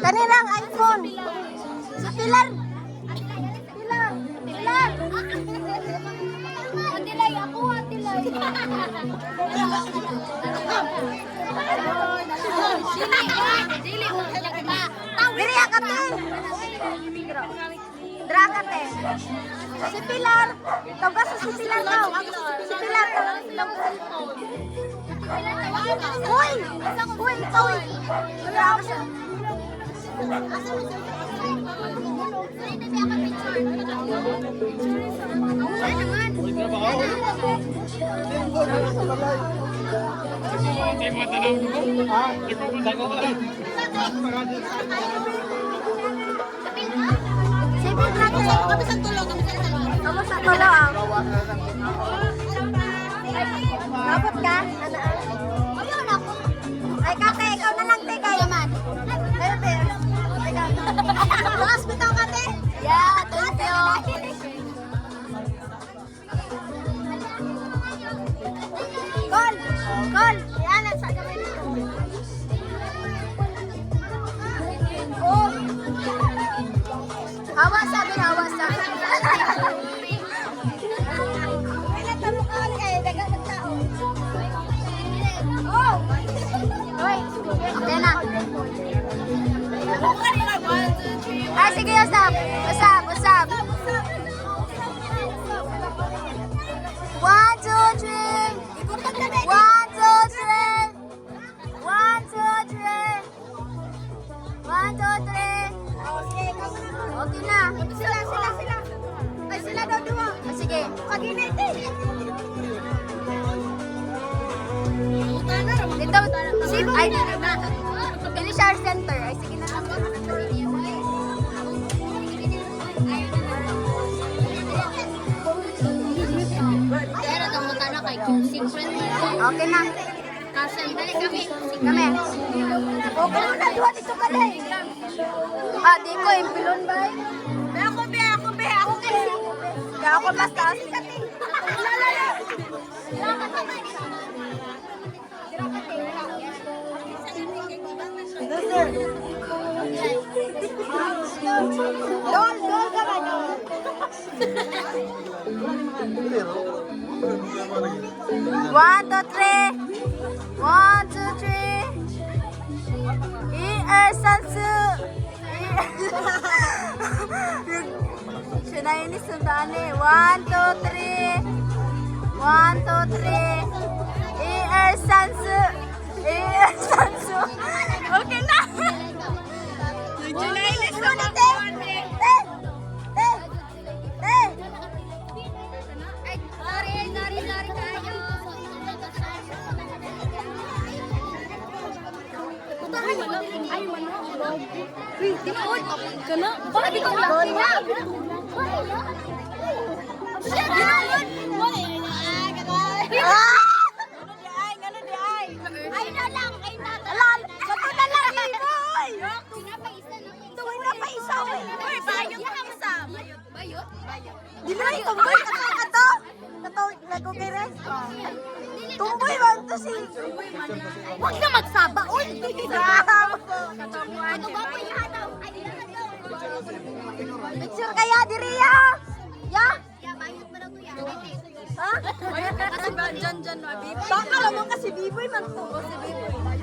Kaninang iPhone. Sa Pilar. Pilar. Atilay, ako atilay. Dili, Dili ka te. Dra ka te. Si Pilar. Tawag sa si Pilar daw. Si Pilar. Uy! Uy, ikaw eh. Dra ka siya. Kami sa tulong. Dapat ka? Ayun ako. Ay, kate, ikaw na lang, te, kayo man. Pero, te, ikaw. Bukas bitaw ka, te. Yeah, thank you. Call. Yan, sa gawin dito. Oh. Hawas sa. Oh! Wait, okay na. Ay, sige, usap. 1, 2, 3. 1, 2, 3. 1, 2, 3. 1, 2, 3. Okay na. Sila. Ay, sila daw dua. Sige. Pag-init eh. Dito, ay, dili siya center. Ay, sige na. Pero itong magkano kay Q6 Okay na. Kasandali kami. Kami. Okay na, dua dito ka na. Ah, di ko, yung pilon ba? Ako kasi. Kaya ako mas taas. Lala. Lol ka ba, Lol? 1, 2, 3. 1, 2, 3. Siya na ini sundane. 1, 2, 3. 1, 2, 3. Okay na. Siya na ini sundane. Sorry kayo. Ay, mano. Wait, di mo. Kana? Bakit ikaw lang? Dili, tumboy ka to. Nagkukire. Tumboy man to si. Huwag na magsaba, uy. Ano ba po yung hataw? Picture kaya, diri ya. Ya? Bayad pa na to ya. Ha? Bayad ka kasi ba dyan, Bibi? Baka lamang kasi Biboy man to. Si Biboy.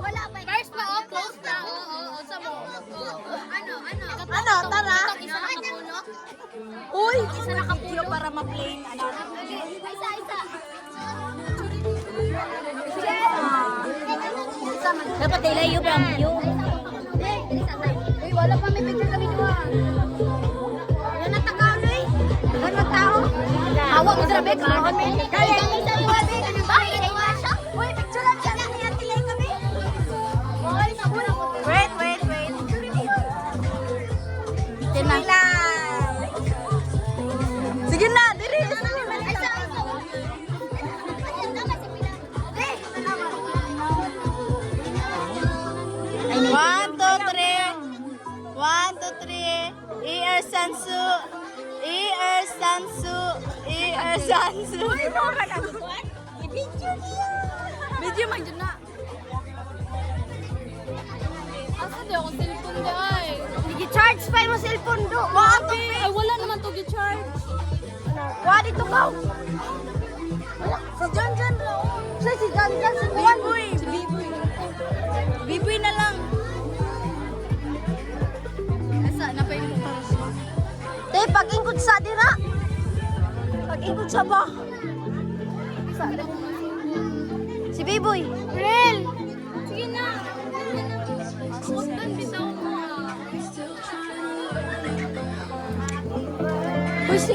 Wala pa. First pa, close na. Sa mo. Ano, tara. Isa nakapuno. Uy, isa nakapulo para ma-play. Isa. Dapat ilayo from you. Uy, wala pa may picture kami doon. Yan ang takaw, Luy. Yan ang tao. Hawa mo sa Bex. Kaya yung sa luwa, Luy. Anong bahay? Ay, masya. Uy, picture lang siya. Yan, tilay kami. Wait. Tinala. Sige na, diri. One, two, three. 1, 2, 3. E.R. Sansu. Uy, mo ka nagkuhan? I-video niya. Medyo man dyan na. Asa di akong cellphone di ay? Nag-charge pa yung cellphone do. Ay, wala naman to gi-charge. Wala dito ka. Si John lang. Si John si Juan. Si Biboy. Biboy na lang. Asa, napay mo para siya. Te, pag-ingkod sa dira. Pag-ingkod sa ba? Si Biboy. Rel! Sige na. Huwag doon, bitaw mo. Uy, si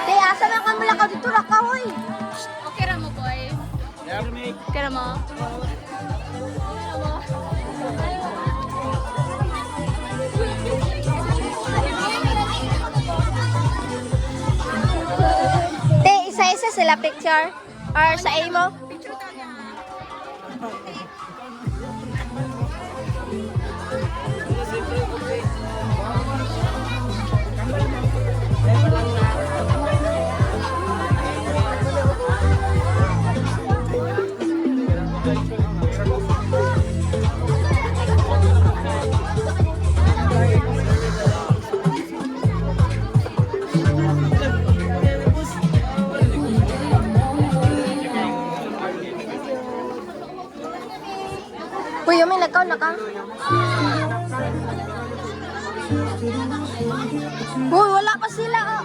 Te, asa na ka mula ka dito na ka, uy. Okay ra mo, boy. Okay ra mo. Te, isa-isa sila picture. Or sa imo. Uy, may nakaw na ka. Uy, wala pa sila. Oh.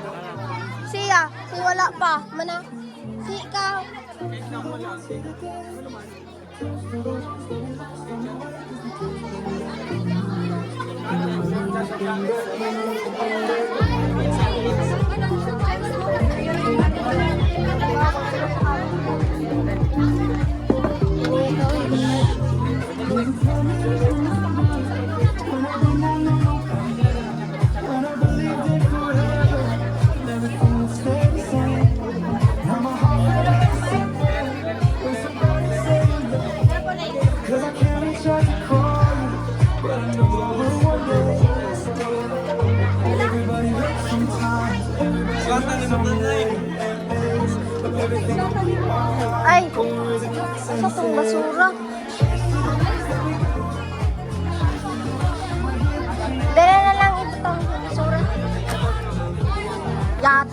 Siya, si wala pa. Mana? Si ikaw. Ay, sa tong basura. Dire na lang ito tong basura. Yat.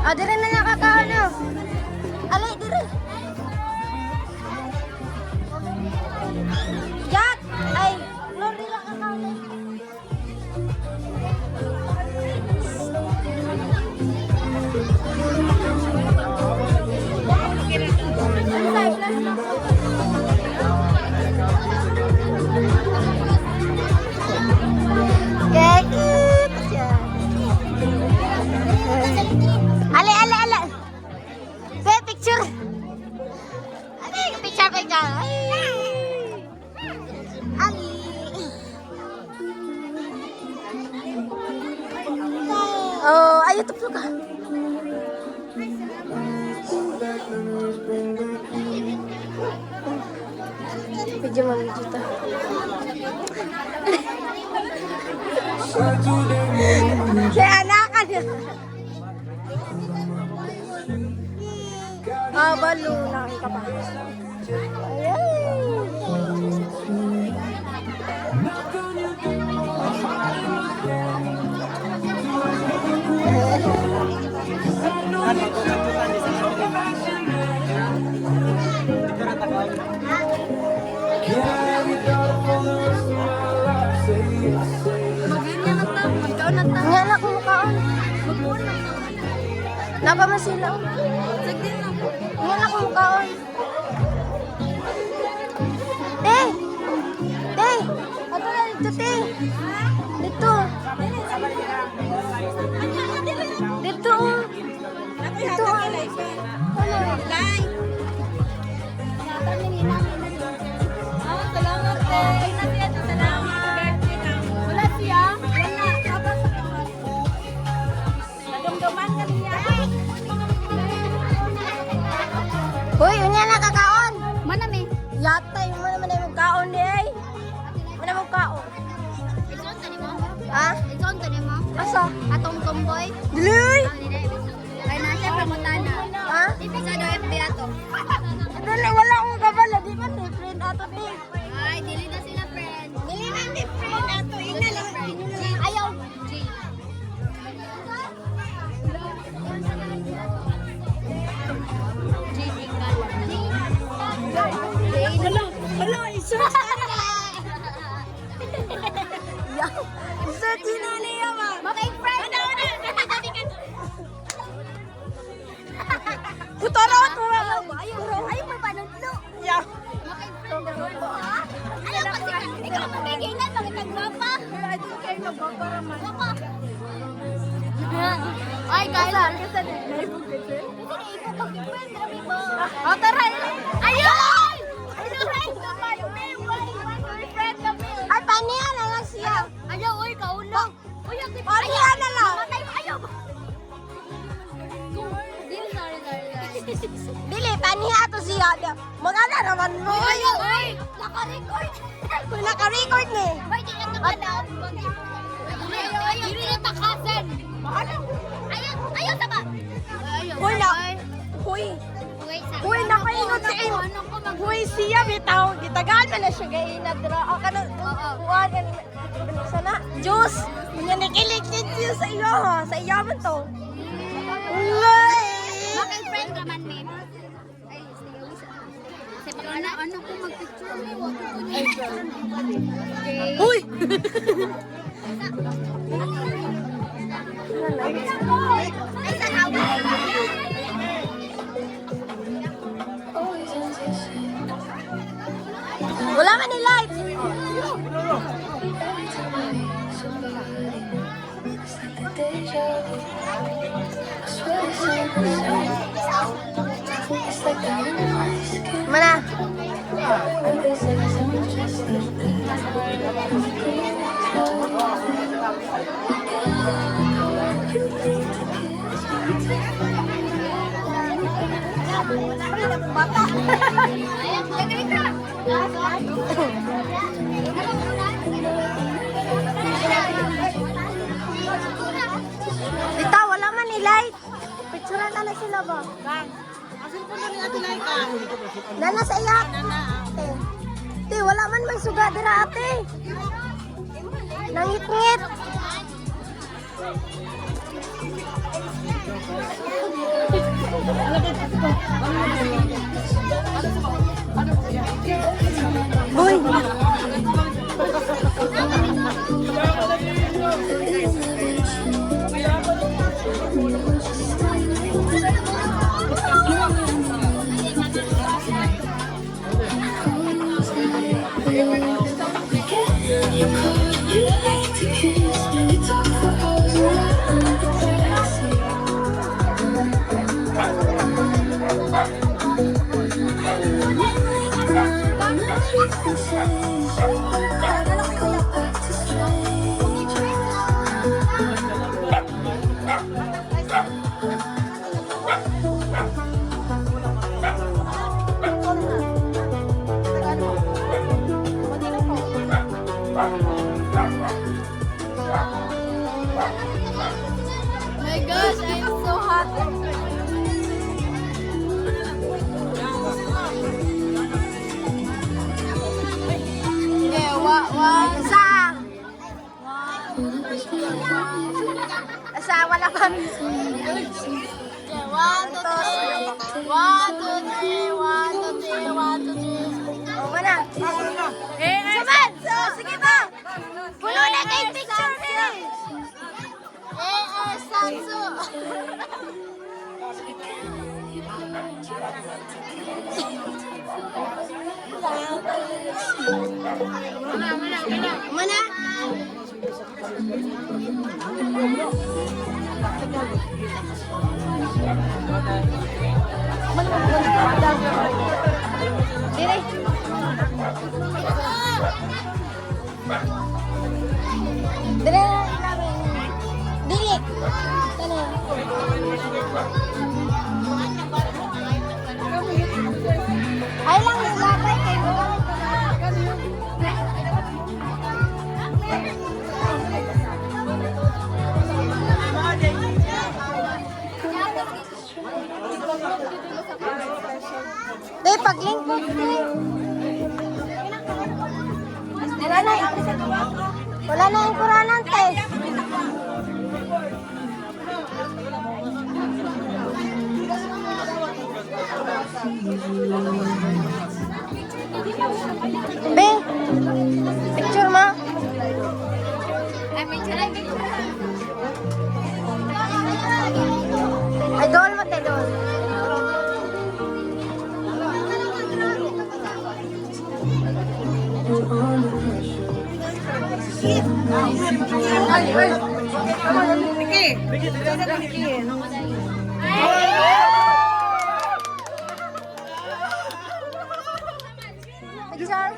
Ah, dire na lang kakaano. Alay, dire. Yat. Ay, lori lang kakaano. Ale. Be, picture. Ale, picture. Ali. Oh, ayo tepuk ka. Video mo, video to. Kaya anak ka niya. Ah, balo. Nakita pa. Nga na kung makaon. Napa man sila. Nga na kung makaon. Te! Te! Ato na dito, te! Dito! Dito! Dito! Ano? Salamat, te! Salamat! Wala siya? Wala. Tapos nadumduman kami niya. Hoy, unya na kakaon. Manami. Yata yung mana yung kaon di ay. Mana mo kaon? Ison tani mo? Ha? Ison tani mo? Asa? Atong tomboy. Dili. Kaya na siya pramutana. Ha? Episode FB ato. Dili wala akong gabala di man ni friend ato di. Ay, dili na sila friend. Dili man di friend ato ina lang. Ayaw. Hala, isa. Ya. Isa tinali ya ba? Makay-friend. Putarot mo. Ayaw mo pa nung Ya. Makay-friend. Ayaw kasi ikaw magigilan, makitagwapa. I don't care magbabara man. Wapa. Ay, kaya. Kasi na Oh, tara. Ayun! ay paniya na lang siya. Ayaw, uy, kaulong. Uy, ang tipo. Paniya na lang. Mamatay mo, ayaw. Sorry. Dili paniya to siya. Magana naman mo. Ayaw, uy. Naka-record. Kung naka-record ni. Uy, di ka nakalap. Ayaw, hindi na takasan. Ayaw, tama. Ayaw. Huy na. Huy. Huy nakaingot si Im. Huy siya bitaw. Gitagaan man na siya gainag dira. O kanang kuwan ka ni sana. Juice. Kunya nikilig din siya sa iyo ha. Sa iyo man to. Ulay. Makay-friend ka man, babe. Ay, sa pangalan. Ano ko mag-picture mo? Wag ko niya. Huy. Ay, sa hawak. Wala man ni light. Mana? Dita, wala man ni light. Picturean na sila ba? Nana sa iya. Te, wala man may suga dira ate. Nangit-ngit. Boy. My gosh, I'm so happy. Okay, Isa. Isa, wala pa. Okay, 1, 2, 3. 1, 2, 3. 1, 2, 3. 1, 2, 3. O, mana? Saman! Sige ba? Puno na kayo picture nila. A.R. Sansu. Mana? Diri. Diri. Diri. Sana. Ay lang yung lapay kayo. Dahil paglingkod, wala na yung kuranan, te. Be, picture mo. Idol mo, te, idol. Picture.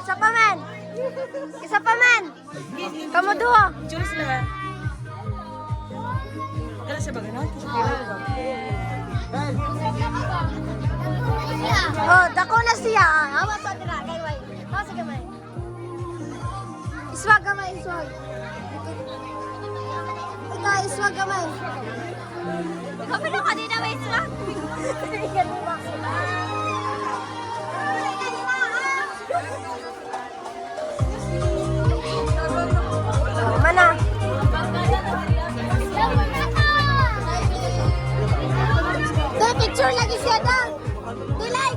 Isa pa man. Isa pa man. Kamu dua. Oh, dako na siya. Awa sa dira kay way. Oh, sige man. Iswag gamay, iswag. Ika, iswag gamay. Kami na kanina may iswag. Mana? Dahil picture lagi siya dang. Dilay.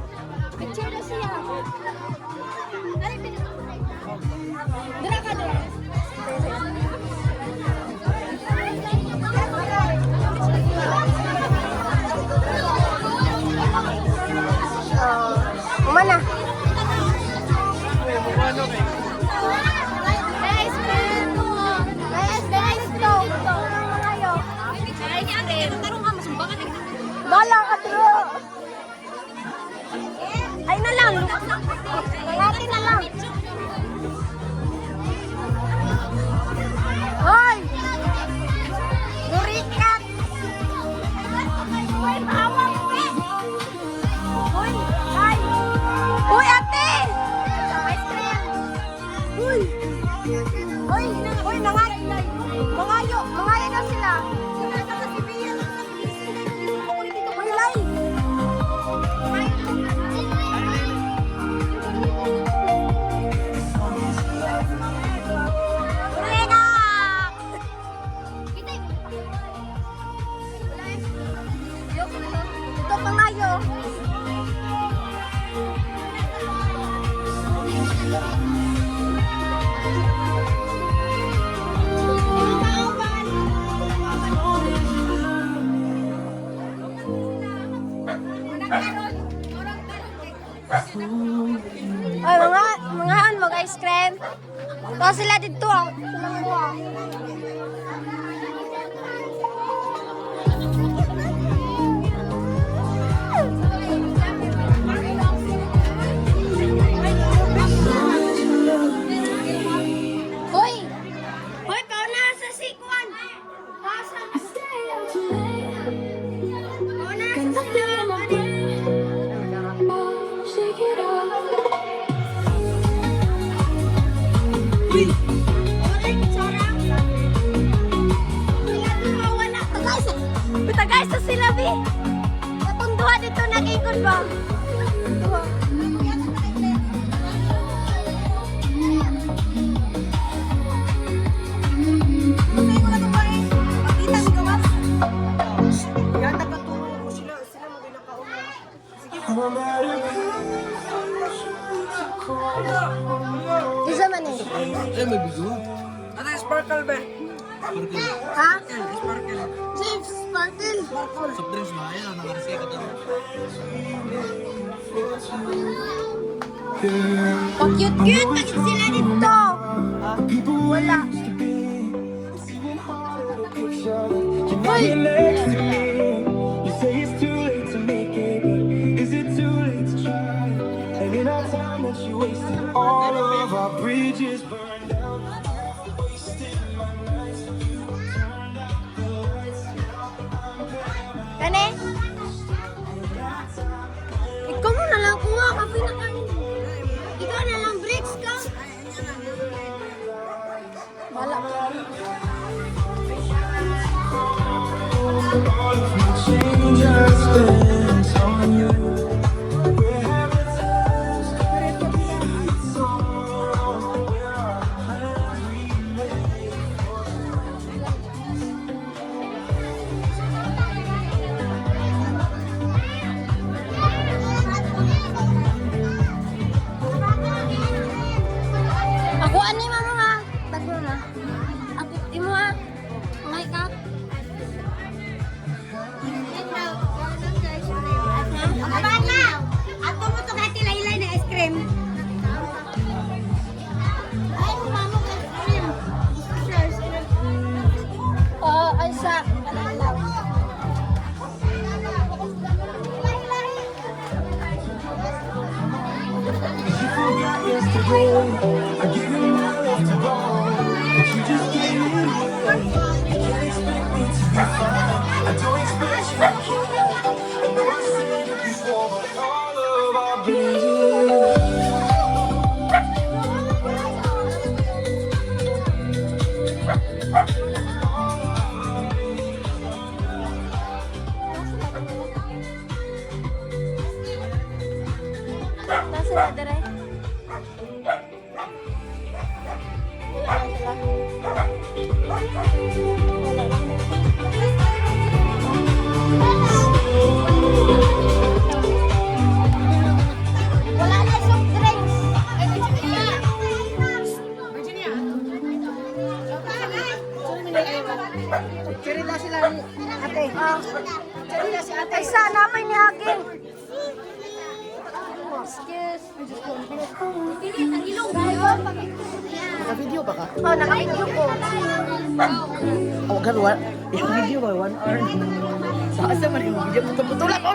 Picture na siya. Dira ka dira. Mana? Bala ka bro. Ay na lang. Kayati na lang. Hoy! Durikat! Hoy, bawang mo eh! Hoy! Ay! Hoy, ate! Ice cream! Hoy! Hoy! Hoy, mangayo! Mangayo na sila! Hoy, lay! Ito pangayo. Ay, mga ice cream. Ito sila dito. Silang buha. Hoy! Hoy, pao na sa sikwan! Pao na! Bita guys, sa sila, Bi. Katong duha dito nag-ikot ba? Duha. Isa man eh. Eh, may bigo. Ano yung sparkle, be? Ha? Sparkle. Chief, Sparkle. Soft drinks ba? Ayun, nakarisay ka tayo. Pa-cute-cute na sila dito. Wala. Hoy! You say it's too late to make it. Is it too late to try? And in our time that you wasted, all of our bridges burned down. Wasted my nights. You turned out the lights. Kane? Ikaw mo na lang kuha. Kapi na kanin. Ikaw na lang bricks ka. Wala ka. All of my change I spent on you. Where have the times been? So long, where our plans remain. Ako ani mo nga. Tago na. Ako imo ha. Ngay ka. Ang bata. Ako mo to kati laylay na ice cream. Ay, mamo ka ice cream. Ay sa. You forgot yesterday. I gave you my love to bone, but you just gave it away. You can't expect me to be fine. I don't expect you to care. I know I said it before, but all of our bridges. Nasa na dere? Wala na soft drinks. Cherry na sila ate. Cherry na si ate. Ay sana pa ni Hakim. Excuse. Naka-video ba ka? Oh, naka-video ko. Oh, gan, yung video ba? 1 hour. Saan sa man yung video? Putol-putol ako!